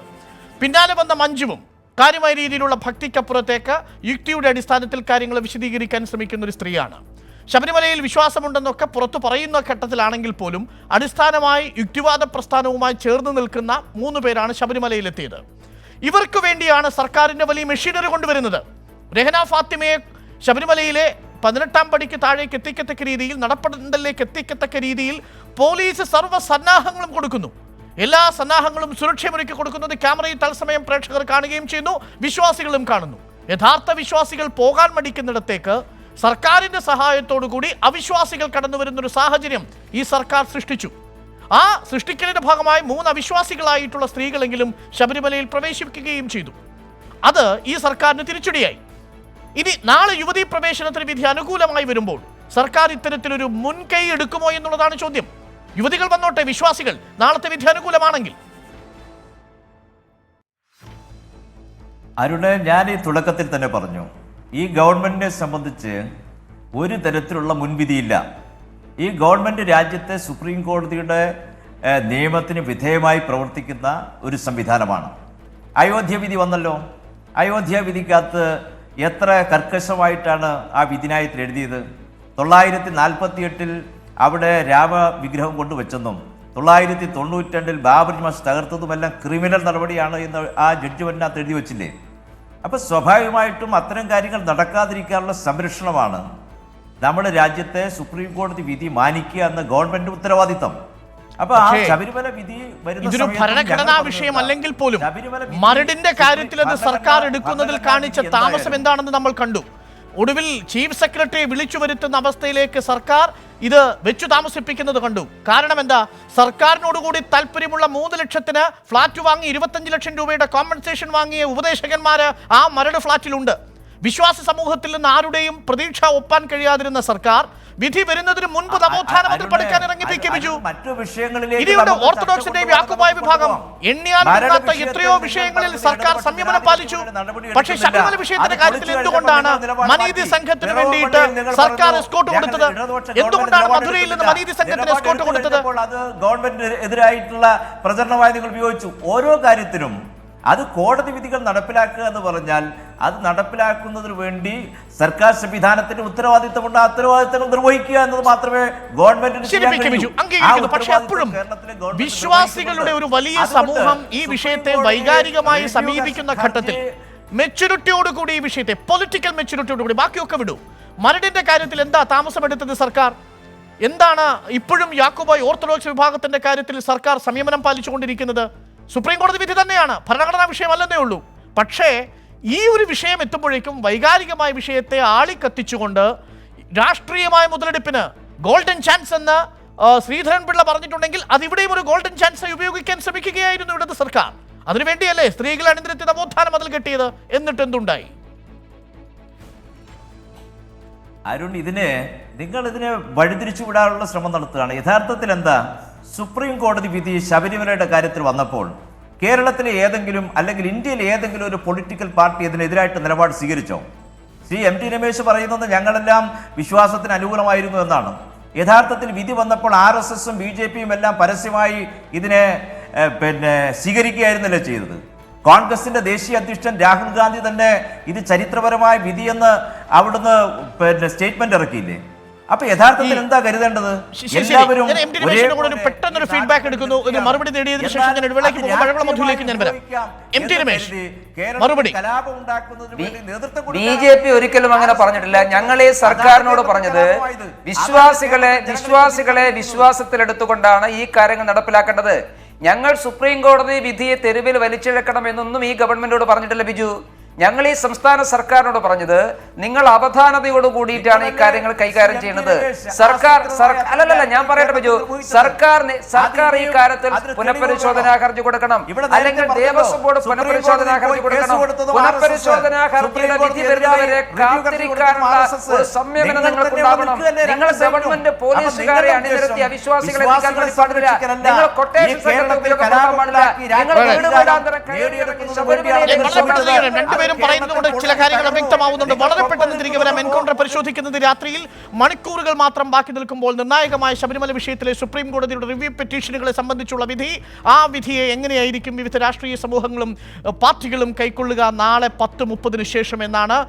A: പിന്നാലെ വന്ന മഞ്ജുവും കാര്യമായ രീതിയിലുള്ള ഭക്തിക്കപ്പുറത്തേക്ക് യുക്തിയുടെ അടിസ്ഥാനത്തിൽ കാര്യങ്ങൾ വിശദീകരിക്കാൻ ശ്രമിക്കുന്ന ഒരു സ്ത്രീയാണ്. ശബരിമലയിൽ വിശ്വാസമുണ്ടെന്നൊക്കെ പുറത്തു പറയുന്ന ഘട്ടത്തിലാണെങ്കിൽ പോലും അടിസ്ഥാനമായി യുക്തിവാദ പ്രസ്ഥാനവുമായി ചേർന്ന് നിൽക്കുന്ന 3 പേരാണ് ശബരിമലയിലെത്തിയത്. ഇവർക്ക് വേണ്ടിയാണ് സർക്കാരിൻ്റെ വലിയ മെഷീനറി കൊണ്ടുവരുന്നത്. രഹന ഫാത്തിമയെ ശബരിമലയിലെ 18-ാം പടിക്ക് താഴേക്ക് എത്തിക്കത്തക്ക രീതിയിൽ, നടപ്പന്തലിലേക്ക് എത്തിക്കത്തക്ക രീതിയിൽ പോലീസ് സർവ്വ സന്നാഹങ്ങളും കൊടുക്കുന്നു. എല്ലാ സന്നാഹങ്ങളും സുരക്ഷയൊരുക്കി കൊടുക്കുന്നത് ക്യാമറയിൽ തത്സമയം പ്രേക്ഷകർ കാണുകയും ചെയ്യുന്നു, വിശ്വാസികളും കാണുന്നു. യഥാർത്ഥ വിശ്വാസികൾ പോകാൻ മടിക്കുന്നിടത്തേക്ക് സർക്കാരിൻ്റെ സഹായത്തോടു കൂടി അവിശ്വാസികൾ കടന്നു വരുന്നൊരു സാഹചര്യം ഈ സർക്കാർ സൃഷ്ടിച്ചു. ആ സൃഷ്ടിക്കലിന്റെ ഭാഗമായി 3 അവിശ്വാസികളായിട്ടുള്ള സ്ത്രീകളെങ്കിലും ശബരിമലയിൽ പ്രവേശിക്കുകയും ചെയ്തു. അത് ഈ സർക്കാരിന് തിരിച്ചടിയായി. ഇനി നാളെ യുവതീ പ്രവേശനത്തിന് വിധി അനുകൂലമായി വരുമ്പോൾ സർക്കാർ ഇത്തരത്തിലൊരു മുൻകൈ എടുക്കുമോ എന്നുള്ളതാണ് ചോദ്യം. യുവതികൾ വന്നോട്ടെ, വിശ്വാസികൾ, നാളത്തെ വിധി അനുകൂലമാണെങ്കിൽ.
E: അരുണ്, ഞാൻ ഈ തുടക്കത്തിൽ തന്നെ പറഞ്ഞു, ഈ ഗവൺമെന്റിനെ സംബന്ധിച്ച് ഒരു തരത്തിലുള്ള മുൻവിധിയില്ല. ഈ ഗവൺമെന്റ് രാജ്യത്തെ സുപ്രീം കോടതിയുടെ നിയമത്തിന് വിധേയമായി പ്രവർത്തിക്കുന്ന ഒരു സംവിധാനമാണ്. അയോധ്യ വിധി വന്നല്ലോ. അയോധ്യ വിധിക്കകത്ത് എത്ര കർക്കശമായിട്ടാണ് ആ വിധിനായത്തിൽ എഴുതിയത്. 948-ൽ അവിടെ രാമവിഗ്രഹം കൊണ്ടുവച്ചെന്നും 992-ൽ ബാബറി മസ്ജിദ് തകർത്തതുമെല്ലാം ക്രിമിനൽ നടപടിയാണ് എന്ന് ആ ജഡ്ജ്മെന്റിനകത്ത് എഴുതി വച്ചില്ലേ. അപ്പോൾ സ്വാഭാവികമായിട്ടും അത്തരം കാര്യങ്ങൾ നടക്കാതിരിക്കാനുള്ള സംരക്ഷണമാണ് നമ്മുടെ രാജ്യത്തെ സുപ്രീം കോടതി വിധി മാനിക്കുക എന്ന ഗവൺമെന്റ് ഉത്തരവാദിത്തം. അപ്പൊ ആ ശബരിമല വിധി
A: ഇതൊരു ഭരണഘടനാ വിഷയമല്ലെങ്കിൽ പോലും മരടിന്റെ കാര്യത്തിൽ അത് സർക്കാർ എടുക്കുന്നതിൽ കാണിച്ച താമസം എന്താണെന്ന് നമ്മൾ കണ്ടു. ഒടുവിൽ ചീഫ് സെക്രട്ടറിയെ വിളിച്ചു വരുത്തുന്ന അവസ്ഥയിലേക്ക് സർക്കാർ ഇത് വെച്ചു താമസിപ്പിക്കുന്നത് കണ്ടു. കാരണം എന്താ? സർക്കാരിനോടുകൂടി താല്പര്യമുള്ള 3 ലക്ഷത്തിന് ഫ്ളാറ്റ് വാങ്ങി 25 ലക്ഷം രൂപയുടെ കോമ്പൻസേഷൻ വാങ്ങിയ ഉപദേശകന്മാര് ആ മരട് ഫ്ളാറ്റിലുണ്ട്. വിശ്വാസ സമൂഹത്തിൽ നിന്ന് ആരുടെയും പ്രതീക്ഷ ഒപ്പാൻ കഴിയാതിരുന്ന സർക്കാർ വിധി വരുന്നതിന് മുൻപ് നവോത്ഥാനം അതിൽ പഠിക്കാൻ ഇറങ്ങി. പി കെ ബിജു, ഇനിയുണ്ട് ഓർത്തഡോക്സിന്റെയും യാക്കോബായ വിഭാഗം എണ്ണിയാൽ എത്രയോ വിഷയങ്ങളിൽ സർക്കാർ സംയമനം പാലിച്ചു. പക്ഷേ ശബരിമല വിഷയത്തിന്റെ കാര്യത്തിൽ എന്തുകൊണ്ടാണ് മനീതി സംഘത്തിന് വേണ്ടിയിട്ട് സർക്കാർ എസ്കോർട്ട് കൊടുത്തത്? എന്തുകൊണ്ടാണ് മധുരയിൽ നിന്ന് മനീതി സംഘത്തിന് എസ്കോർട്ട് കൊടുത്തത്?
E: അത് ഗവൺമെന്റ് എതിരായിട്ടുള്ള പ്രചരണമായി നിങ്ങൾ ഉപയോഗിച്ചു. ഓരോ കാര്യത്തിനും അത് കോടതി വിധികൾ നടപ്പിലാക്കുക എന്ന് പറഞ്ഞാൽ അത് നടപ്പിലാക്കുന്നതിന് വേണ്ടി സർക്കാർ സംവിധാനത്തിന്റെ ഉത്തരവാദിത്തമുണ്ട്. ആ ഉത്തരവാദിത്തങ്ങൾ നിർവഹിക്കുക എന്നത് മാത്രമേ ഗവൺമെന്റിന്.
A: പക്ഷേ അപ്പോഴും വിശ്വാസികളുടെ ഒരു വലിയ സമൂഹം ഈ വിഷയത്തെ വൈകാരികമായി സമീപിക്കുന്ന ഘട്ടത്തിൽ മെച്യൂരിറ്റിയോടുകൂടി ഈ വിഷയത്തെ, പൊളിറ്റിക്കൽ മെച്യൂരിറ്റിയോടുകൂടി, ബാക്കിയൊക്കെ വിടൂ, മരടിന്റെ കാര്യത്തിൽ എന്താ താമസമെടുത്തത് സർക്കാർ? എന്താണ് ഇപ്പോഴും യാക്കോബായ ഓർത്തഡോക്സ് വിഭാഗത്തിന്റെ കാര്യത്തിൽ സർക്കാർ സംയമനം പാലിച്ചുകൊണ്ടിരിക്കുന്നത്? സുപ്രീം കോടതി വിധി തന്നെയാണ്, ഭരണഘടനാ വിഷയമല്ലെന്നേ ഉള്ളൂ. പക്ഷേ ഈ ഒരു വിഷയം എത്തുമ്പോഴേക്കും വൈകാരികമായ വിഷയത്തെ ആളിക്കത്തിച്ചുകൊണ്ട് രാഷ്ട്രീയമായ മുതലെടുപ്പിന് ഗോൾഡൻ ചാൻസ് എന്ന് ശ്രീധരൻപിള്ള പറഞ്ഞിട്ടുണ്ടെങ്കിൽ അതിവിടെയും ഒരു ഗോൾഡൻ ചാൻസ് ഉപയോഗിക്കാൻ ശ്രമിക്കുകയായിരുന്നു ഇവിടുത്തെ സർക്കാർ. അതിനുവേണ്ടിയല്ലേ സ്ത്രീകൾ അണിനിരത്തി നവോത്ഥാനം അതിൽ കെട്ടിയത്? എന്നിട്ട് എന്തുണ്ടായി?
E: അരുൺ, നിങ്ങൾ ഇതിനെ വഴിതിരിച്ചു വിടാനുള്ള ശ്രമം നടത്തുകയാണ്. യഥാർത്ഥത്തിൽ എന്താ, സുപ്രീം കോടതി വിധി ശബരിമലയുടെ കാര്യത്തിൽ വന്നപ്പോൾ കേരളത്തിലെ ഏതെങ്കിലും അല്ലെങ്കിൽ ഇന്ത്യയിലെ ഏതെങ്കിലും ഒരു പൊളിറ്റിക്കൽ പാർട്ടി ഇതിനെതിരായിട്ട് നിലപാട് സ്വീകരിച്ചോ? ശ്രീ എം ടി രമേശ് പറയുന്നത് ഞങ്ങളെല്ലാം വിശ്വാസത്തിന് അനുകൂലമായിരുന്നു എന്നാണ്. യഥാർത്ഥത്തിൽ വിധി വന്നപ്പോൾ RSSും BJPയും എല്ലാം പരസ്യമായി ഇതിനെ സ്വീകരിക്കുകയായിരുന്നല്ലേ ചെയ്തത്. കോൺഗ്രസിന്റെ ദേശീയ അധ്യക്ഷൻ രാഹുൽ ഗാന്ധി തന്നെ ഇത് ചരിത്രപരമായ വിധിയെന്ന് അവിടുന്ന് സ്റ്റേറ്റ്മെന്റ് ഇറക്കിയില്ലേ? അപ്പൊ യഥാർത്ഥത്തിൽ എന്താ കരുതേണ്ടത്? എല്ലാവരും
A: പെട്ടെന്നൊരു ഫീഡ്ബാക്ക് എടുക്കുന്നു. ഒരു മറുപടി നേടിയതിനു ശേഷം ഞാൻ ഇടവേളയ്ക്ക് പോകും. പഴകുളം മധുവിലേക്ക് ഞാൻ വരാം. എം ടി രമേശ്, മറുപടി.
D: BJP ഒരിക്കലും അങ്ങനെ പറഞ്ഞിട്ടില്ല. ഞങ്ങളെ സർക്കാരിനോട് പറഞ്ഞത് വിശ്വാസികളെ വിശ്വാസത്തിലെടുത്തുകൊണ്ടാണ് ഈ കാര്യങ്ങൾ നടപ്പിലാക്കേണ്ടത്. ഞങ്ങൾ സുപ്രീം കോടതി വിധിയെ തെരുവിൽ വലിച്ചിഴക്കണം എന്നൊന്നും ഈ ഗവൺമെന്റോട് പറഞ്ഞിട്ടില്ല ബിജു. ഞങ്ങൾ ഈ സംസ്ഥാന സർക്കാരിനോട് പറഞ്ഞത് നിങ്ങൾ അവധാനതയോട് കൂടിയിട്ടാണ് ഈ കാര്യങ്ങൾ കൈകാര്യം ചെയ്യുന്നത്. അല്ലല്ല, ഞാൻ പറയട്ടെ ബിജു, സർക്കാർ ഈ കാര്യത്തിൽ പുനഃപരിശോധനാ ഹർജി കൊടുക്കണം, അല്ലെങ്കിൽ ദേവസ്വം ബോർഡ് പുനഃപരിശോധനാ ഹർജി കൊടുക്കണം. പുനഃപരിശോധനാ ഹർജിയുടെ വിധി വരുന്നവരെ കാത്തിരിക്കാനുള്ള ഒരു സംയമനം നിങ്ങൾക്കുണ്ടാവണം. നിങ്ങൾ ഗവൺമെന്റ് പോലീസുകാരെ അണിനിരത്തി അവിശ്വാസികളെ എത്തിക്കാൻ വേണ്ടി പാടില്ല. നിങ്ങൾ കൊട്ടേഷൻ സംഘത്തെ ഉപയോഗപ്പെടുത്താൻ പാടില്ല. നിങ്ങൾ വീടുവീടാന്തരം കയറിയിറങ്ങി ശബരിമലയിലേക്ക്
A: പറയുന്നതുകൊണ്ട് ചില കാര്യങ്ങൾ വ്യക്തമാവുന്നുണ്ട്. വളരെ പെട്ടെന്ന് തിരികെ വരാം. എൻകൗണ്ടർ പരിശോധിക്കുന്നത് രാത്രിയിൽ മണിക്കൂറുകൾ മാത്രം ബാക്കി നിൽക്കുമ്പോൾ നിർണായകമായ ശബരിമല വിഷയത്തിലെ സുപ്രീം കോടതിയുടെ റിവ്യൂ പെറ്റീഷനുകളെ സംബന്ധിച്ചുള്ള വിധി, ആ വിധിയെ എങ്ങനെയായിരിക്കും വിവിധ രാഷ്ട്രീയ സമൂഹങ്ങളും പാർട്ടികളും കൈക്കൊള്ളുക നാളെ 10:30 ശേഷം എന്നാണ്.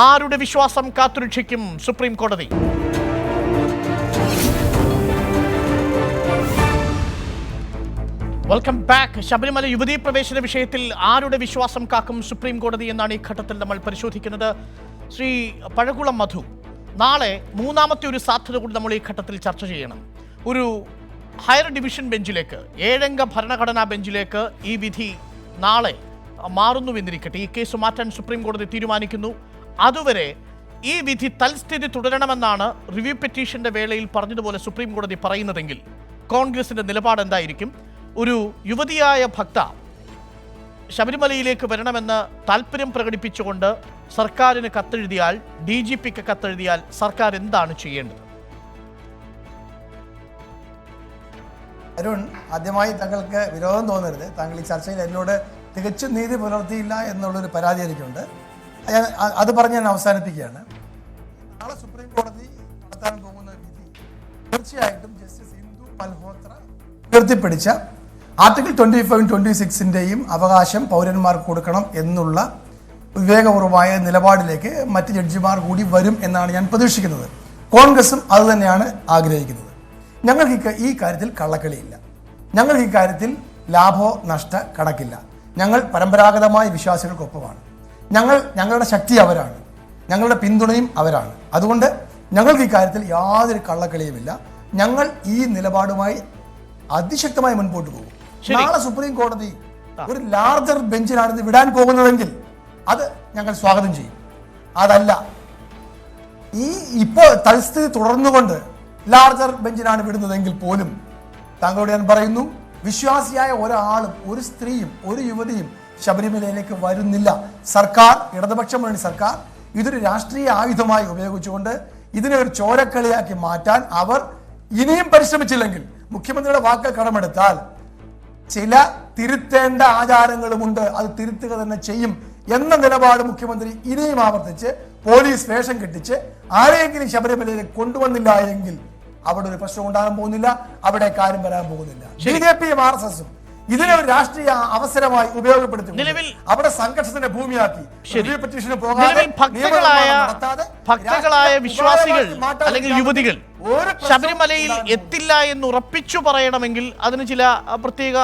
A: ആരുടെ വിശ്വാസം കാത്തുരക്ഷിക്കും സുപ്രീം കോടതി? Welcome back. ശബരിമല യുവതീ പ്രവേശന വിഷയത്തിൽ ആരുടെ വിശ്വാസം കാക്കും സുപ്രീം കോടതി എന്നാണ് ഈ ഘട്ടത്തിൽ നമ്മൾ പരിശോധിക്കുന്നത്. ശ്രീ പഴകുളം മധു, നാളെ മൂന്നാമത്തെ ഒരു സാധ്യത കൂടി നമ്മൾ ഈ ഘട്ടത്തിൽ ചർച്ച ചെയ്യണം. ഒരു ഹയർ ഡിവിഷൻ ബെഞ്ചിലേക്ക്, 7-അംഗ ഭരണഘടനാ ബെഞ്ചിലേക്ക് ഈ വിധി നാളെ മാറുന്നുവെന്നിരിക്കട്ടെ. ഈ കേസ് മാറ്റാൻ സുപ്രീം കോടതി തീരുമാനിക്കുന്നു. അതുവരെ ഈ വിധി തൽസ്ഥിതി തുടരണമെന്നാണ് റിവ്യൂ പെറ്റീഷന്റെ വേളയിൽ പറഞ്ഞതുപോലെ സുപ്രീം കോടതി പറയുന്നതെങ്കിൽ കോൺഗ്രസിന്റെ നിലപാട് എന്തായിരിക്കും? ഒരു യുവതിയായ ഭക്ത ശബരിമലയിലേക്ക് വരണമെന്ന് താല്പര്യം പ്രകടിപ്പിച്ചുകൊണ്ട് സർക്കാരിന് കത്തെഴുതിയാൽ, DGPക്ക് കത്തെഴുതിയാൽ സർക്കാർ എന്താണ് ചെയ്യേണ്ടത്?
F: അരുൺ, ആദ്യമായി താങ്കൾക്ക് വിരോധം തോന്നരുത്. താങ്കൾ ഈ ചർച്ചയിൽ എന്നോട് തികച്ചും നീതി പുലർത്തിയില്ല എന്നുള്ളൊരു പരാതി എനിക്കുണ്ട്. അത് പറഞ്ഞ് ഞാൻ അവസാനിപ്പിക്കുകയാണ്. നാളെ സുപ്രീം കോടതി നടത്താൻ പോകുന്ന വിധി തീർച്ചയായിട്ടും ജസ്റ്റിസ് ഇന്ദു മൽഹോത്ര ഉയർത്തിപ്പിടിച്ച ആർട്ടിക്കിൾ 25 26ൻ്റെയും അവകാശം പൗരന്മാർക്ക് കൊടുക്കണം എന്നുള്ള വിവേകപൂർവമായ നിലപാടിലേക്ക് മറ്റ് ജഡ്ജിമാർ കൂടി വരും എന്നാണ് ഞാൻ പ്രതീക്ഷിക്കുന്നത്. കോൺഗ്രസും അത് തന്നെയാണ് ആഗ്രഹിക്കുന്നത്. ഞങ്ങൾക്ക് ഈ കാര്യത്തിൽ കള്ളക്കളിയില്ല. ഞങ്ങൾക്ക് ഈ കാര്യത്തിൽ ലാഭോ നഷ്ട കണക്കില്ല. ഞങ്ങൾ പരമ്പരാഗതമായ വിശ്വാസികൾക്കൊപ്പമാണ്. ഞങ്ങളുടെ ശക്തി അവരാണ്, ഞങ്ങളുടെ പിന്തുണയും അവരാണ്. അതുകൊണ്ട് ഞങ്ങൾക്ക് ഈ കാര്യത്തിൽ യാതൊരു കള്ളക്കളിയുമില്ല. ഞങ്ങൾ ഈ നിലപാടുമായി അതിശക്തമായി മുൻപോട്ട് പോകും. നാളെ സുപ്രീം കോടതി ഒരു ലാർജർ ബെഞ്ചിനാണ് ഇത് വിടാൻ പോകുന്നതെങ്കിൽ അത് ഞങ്ങൾ സ്വാഗതം ചെയ്യും. അതല്ല, ഇപ്പോൾ തൽസ്ഥിതി തുടർന്നുകൊണ്ട് ലാർജർ ബെഞ്ചിനാണ് വിടുന്നതെങ്കിൽ പോലും താങ്കളോട് ഞാൻ പറയുന്നു, വിശ്വാസിയായ ഒരാളും, ഒരു സ്ത്രീയും, ഒരു യുവതിയും ശബരിമലയിലേക്ക് വരുന്നില്ല. സർക്കാർ, ഇടതുപക്ഷ മുന്നണി സർക്കാർ ഇതൊരു രാഷ്ട്രീയ ആയുധമായി ഉപയോഗിച്ചുകൊണ്ട് ഇതിനെ ഒരു ചോരക്കളിയാക്കി മാറ്റാൻ അവർ ഇനിയും പരിശ്രമിച്ചില്ലെങ്കിൽ, മുഖ്യമന്ത്രിയുടെ വാക്ക് കടമെടുത്താൽ, ചില തിരുത്തേണ്ട ആചാരങ്ങളുമുണ്ട്, അത് തിരുത്തുക തന്നെ ചെയ്യും എന്ന നിലപാട് മുഖ്യമന്ത്രി ഇനിയും ആവർത്തിച്ച് പോലീസ് വേഷം കെട്ടിച്ച് ആരെയെങ്കിലും ശബരിമലയിലേക്ക് കൊണ്ടുവന്നില്ല എങ്കിൽ അവിടെ ഒരു പ്രശ്നം ഉണ്ടാകാൻ പോകുന്നില്ല, അവിടെ കാര്യം വരാൻ പോകുന്നില്ല. BJPയും RSSും ഇതിനെ ഒരു രാഷ്ട്രീയ അവസരമായി ഉപയോഗപ്പെടുത്തി അവിടെ സംഘർഷത്തിന്റെ ഭൂമിയാക്കി
A: ഭക്തകളായ വിശ്വാസികൾ അല്ലെങ്കിൽ യുവതികൾ ശബരിമലയിൽ എത്തില്ല എന്ന് ഉറപ്പിച്ചു പറയണമെങ്കിൽ അതിന് ചില പ്രത്യേക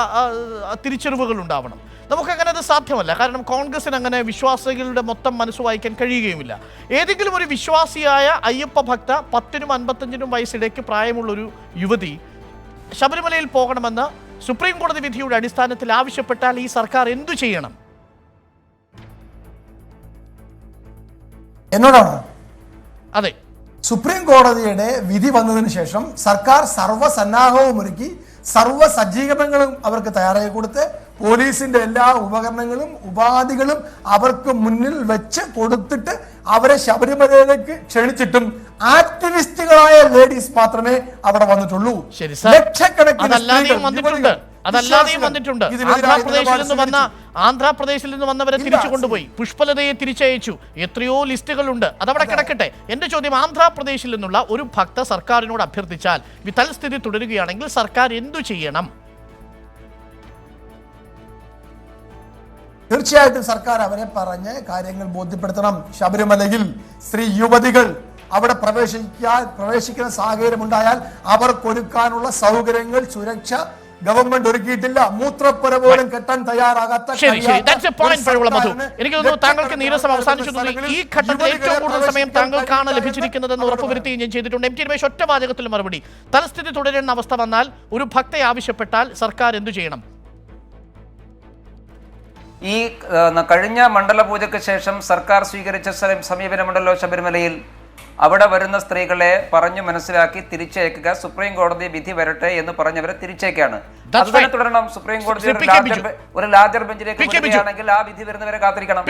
A: തിരിച്ചറിവുകൾ ഉണ്ടാവണം. നമുക്കങ്ങനെ അത് സാധ്യമല്ല. കാരണം കോൺഗ്രസിന് അങ്ങനെ വിശ്വാസികളുടെ മൊത്തം മനസ്സ് വായിക്കാൻ കഴിയുകയുമില്ല. ഏതെങ്കിലും ഒരു വിശ്വാസിയായ അയ്യപ്പ ഭക്ത 10-നും 55-നും വയസ്സിടയ്ക്ക് പ്രായമുള്ളൊരു യുവതി ശബരിമലയിൽ പോകണമെന്ന് സുപ്രീം കോടതി വിധിയുടെ അടിസ്ഥാനത്തിൽ ആവശ്യപ്പെട്ടാൽ ഈ സർക്കാർ എന്തു ചെയ്യണം?
F: എന്നോടാണ്.
A: അതെ,
F: സുപ്രീം കോടതിയുടെ വിധി വന്നതിന് ശേഷം സർക്കാർ സർവ്വസന്നാഹവും ഒരുക്കി, സർവ്വ സജ്ജീകരണങ്ങളും അവർക്ക് തയ്യാറാക്കി കൊടുത്ത് പോലീസിന്റെ എല്ലാ ഉപകരണങ്ങളും ഉപാധികളും അവർക്ക് മുന്നിൽ വെച്ച് കൊടുത്തിട്ട് അവരെ ശബരിമലയിലേക്ക് ക്ഷണിച്ചിട്ടും ആക്ടിവിസ്റ്റുകളായ ലേഡീസ് മാത്രമേ അവിടെ വന്നിട്ടുള്ളൂ.
A: ശരി സർ, അതല്ലാതെയും വന്നിട്ടുണ്ട്. ആന്ധ്രാപ്രദേശിൽ നിന്ന് വന്നവരെ തിരിച്ചു കൊണ്ടുപോയി, പുഷ്പലതയെ തിരിച്ചയച്ചു, എത്രയോ ലിസ്റ്റുകളുണ്ട്. അതവിടെ കിടക്കട്ടെ. എന്റെ ചോദ്യം, ആന്ധ്രാപ്രദേശിൽ നിന്നുള്ള ഒരു ഭക്ത സർക്കാരിനോട് അഭ്യർത്ഥിച്ചാൽ തൽസ്ഥിതി തുടരുകയാണെങ്കിൽ സർക്കാർ എന്തു ചെയ്യണം?
F: തീർച്ചയായിട്ടും സർക്കാർ അവരെ പറഞ്ഞ് കാര്യങ്ങൾ ബോധ്യപ്പെടുത്തണം. ശബരിമലയിൽ സ്ത്രീ യുവതികൾ അവിടെ പ്രവേശിക്കുന്ന സാഹചര്യം ഉണ്ടായാൽ അവർക്കൊരുക്കാനുള്ള സൗകര്യങ്ങൾ, സുരക്ഷ ഗവൺമെന്റ് ഒരുക്കിയിട്ടില്ല. മൂത്രപ്പുര പോലും കെട്ടാൻ തയ്യാറാകാത്ത
A: എനിക്ക് തോന്നുന്നു താങ്കൾക്ക് നീരസം അവസാനിച്ചു. ഈ ഘട്ടത്തിൽ ഏറ്റവും കൂടുതൽ സമയം താങ്കൾക്കാണ് ലഭിച്ചിരിക്കുന്നതെന്ന് ഉറപ്പുവരുത്തുകയും ഞാൻ ചെയ്തിട്ടുണ്ട്. എം ടി രമേശ്, ഒറ്റ വാചകത്തിൽ മറുപടി. തൽസ്ഥിതി തുടരുന്ന അവസ്ഥ വന്നാൽ ഒരു ഭക്തയെ ആവശ്യപ്പെട്ടാൽ സർക്കാർ എന്തു ചെയ്യണം?
D: ഈ കഴിഞ്ഞ മണ്ഡലപൂജയ്ക്ക് ശേഷം സർക്കാർ സ്വീകരിച്ച സമീപനമുണ്ടല്ലോ ശബരിമലയിൽ. അവിടെ വരുന്ന സ്ത്രീകളെ പറഞ്ഞു മനസ്സിലാക്കി തിരിച്ചയക്കുക, സുപ്രീം കോടതി വിധി വരട്ടെ എന്ന് പറഞ്ഞവരെ തിരിച്ചേക്കാണ്. അതുപോലെ തുടരണം. സുപ്രീം കോടതി ഒരു ലാർജർ ബെഞ്ചിലേക്ക് വരികയാണെങ്കിൽ ആ വിധി വരുന്നവരെ കാത്തിരിക്കണം.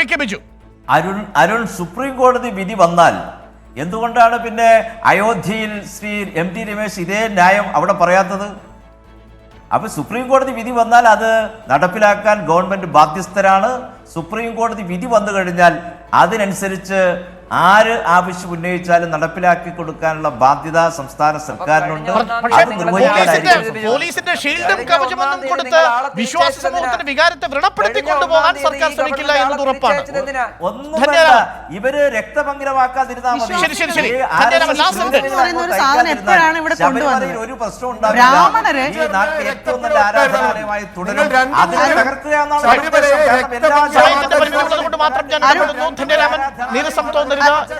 E: അരുൺ, സുപ്രീം കോടതി വിധി വന്നാൽ എന്തുകൊണ്ടാണ് പിന്നെ അയോധ്യയിൽ ശ്രീ എം ടി രമേശ് ഇതേ ന്യായം അവിടെ പറയാത്തത്? അപ്പൊ സുപ്രീം കോടതി വിധി വന്നാൽ അത് നടപ്പിലാക്കാൻ ഗവൺമെന്റ് ബാധ്യസ്ഥരാണ്. സുപ്രീം കോടതി വിധി വന്നു കഴിഞ്ഞാൽ അതിനനുസരിച്ച് ആര് ആവശ്യം ഉന്നയിച്ചാലും നടപ്പിലാക്കി കൊടുക്കാനുള്ള ബാധ്യത സംസ്ഥാന സർക്കാരിനുണ്ട്.
A: പോലീസിന്റെ ഷീൽഡും കവചമൊന്നും കൊടുത്ത് വിശ്വാസ സമൂഹത്തിന്റെ വികാരത്തെ വ്രണപ്പെടുത്തി കൊണ്ടുപോകാൻ സർക്കാർ ശ്രമിക്കില്ല എന്നത് ഉറപ്പാണ്.
E: ഒന്നും ഇവര് രക്തഭംഗിരമാക്കാതിരുന്നാൽ മതി. ഒരു പ്രശ്നം ഉണ്ടാവില്ല. ഈ നാട്ടിൽ ഏറ്റവും നല്ല ആരാധനാലയമായി തുടരും. അതിനെ തകർക്കുകയെന്നാണ്
A: മാത്രം ഞാൻ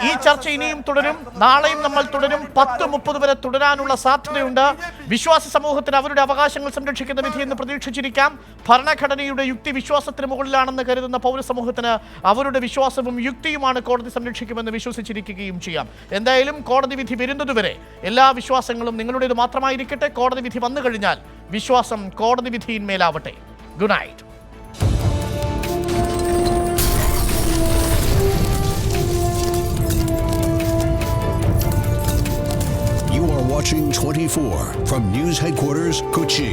A: ഈ ചർച്ച ഇനിയും തുടരും. നാളെയും നമ്മൾ തുടരും. 10:30 വരെ തുടരാനുള്ള സാധ്യതയുണ്ട്. വിശ്വാസ സമൂഹത്തിന് അവരുടെ അവകാശങ്ങൾ സംരക്ഷിക്കുന്ന വിധിയെന്ന് പ്രതീക്ഷിച്ചിരിക്കാം. ഭരണഘടനയുടെ യുക്തി വിശ്വാസത്തിന് മുകളിലാണെന്ന് കരുതുന്ന പൗരസമൂഹത്തിന് അവരുടെ വിശ്വാസവും യുക്തിയുമാണ് കോടതി സംരക്ഷിക്കുമെന്ന് വിശ്വസിച്ചിരിക്കുകയും ചെയ്യാം. എന്തായാലും കോടതി വിധി വരുന്നതുവരെ എല്ലാ വിശ്വാസങ്ങളും നിങ്ങളുടേത് മാത്രമായിരിക്കട്ടെ. കോടതി വിധി വന്നു കഴിഞ്ഞാൽ വിശ്വാസം കോടതി വിധിയിന്മേലാവട്ടെ. Good night.
G: Watching 24 from News Headquarters, Kochi.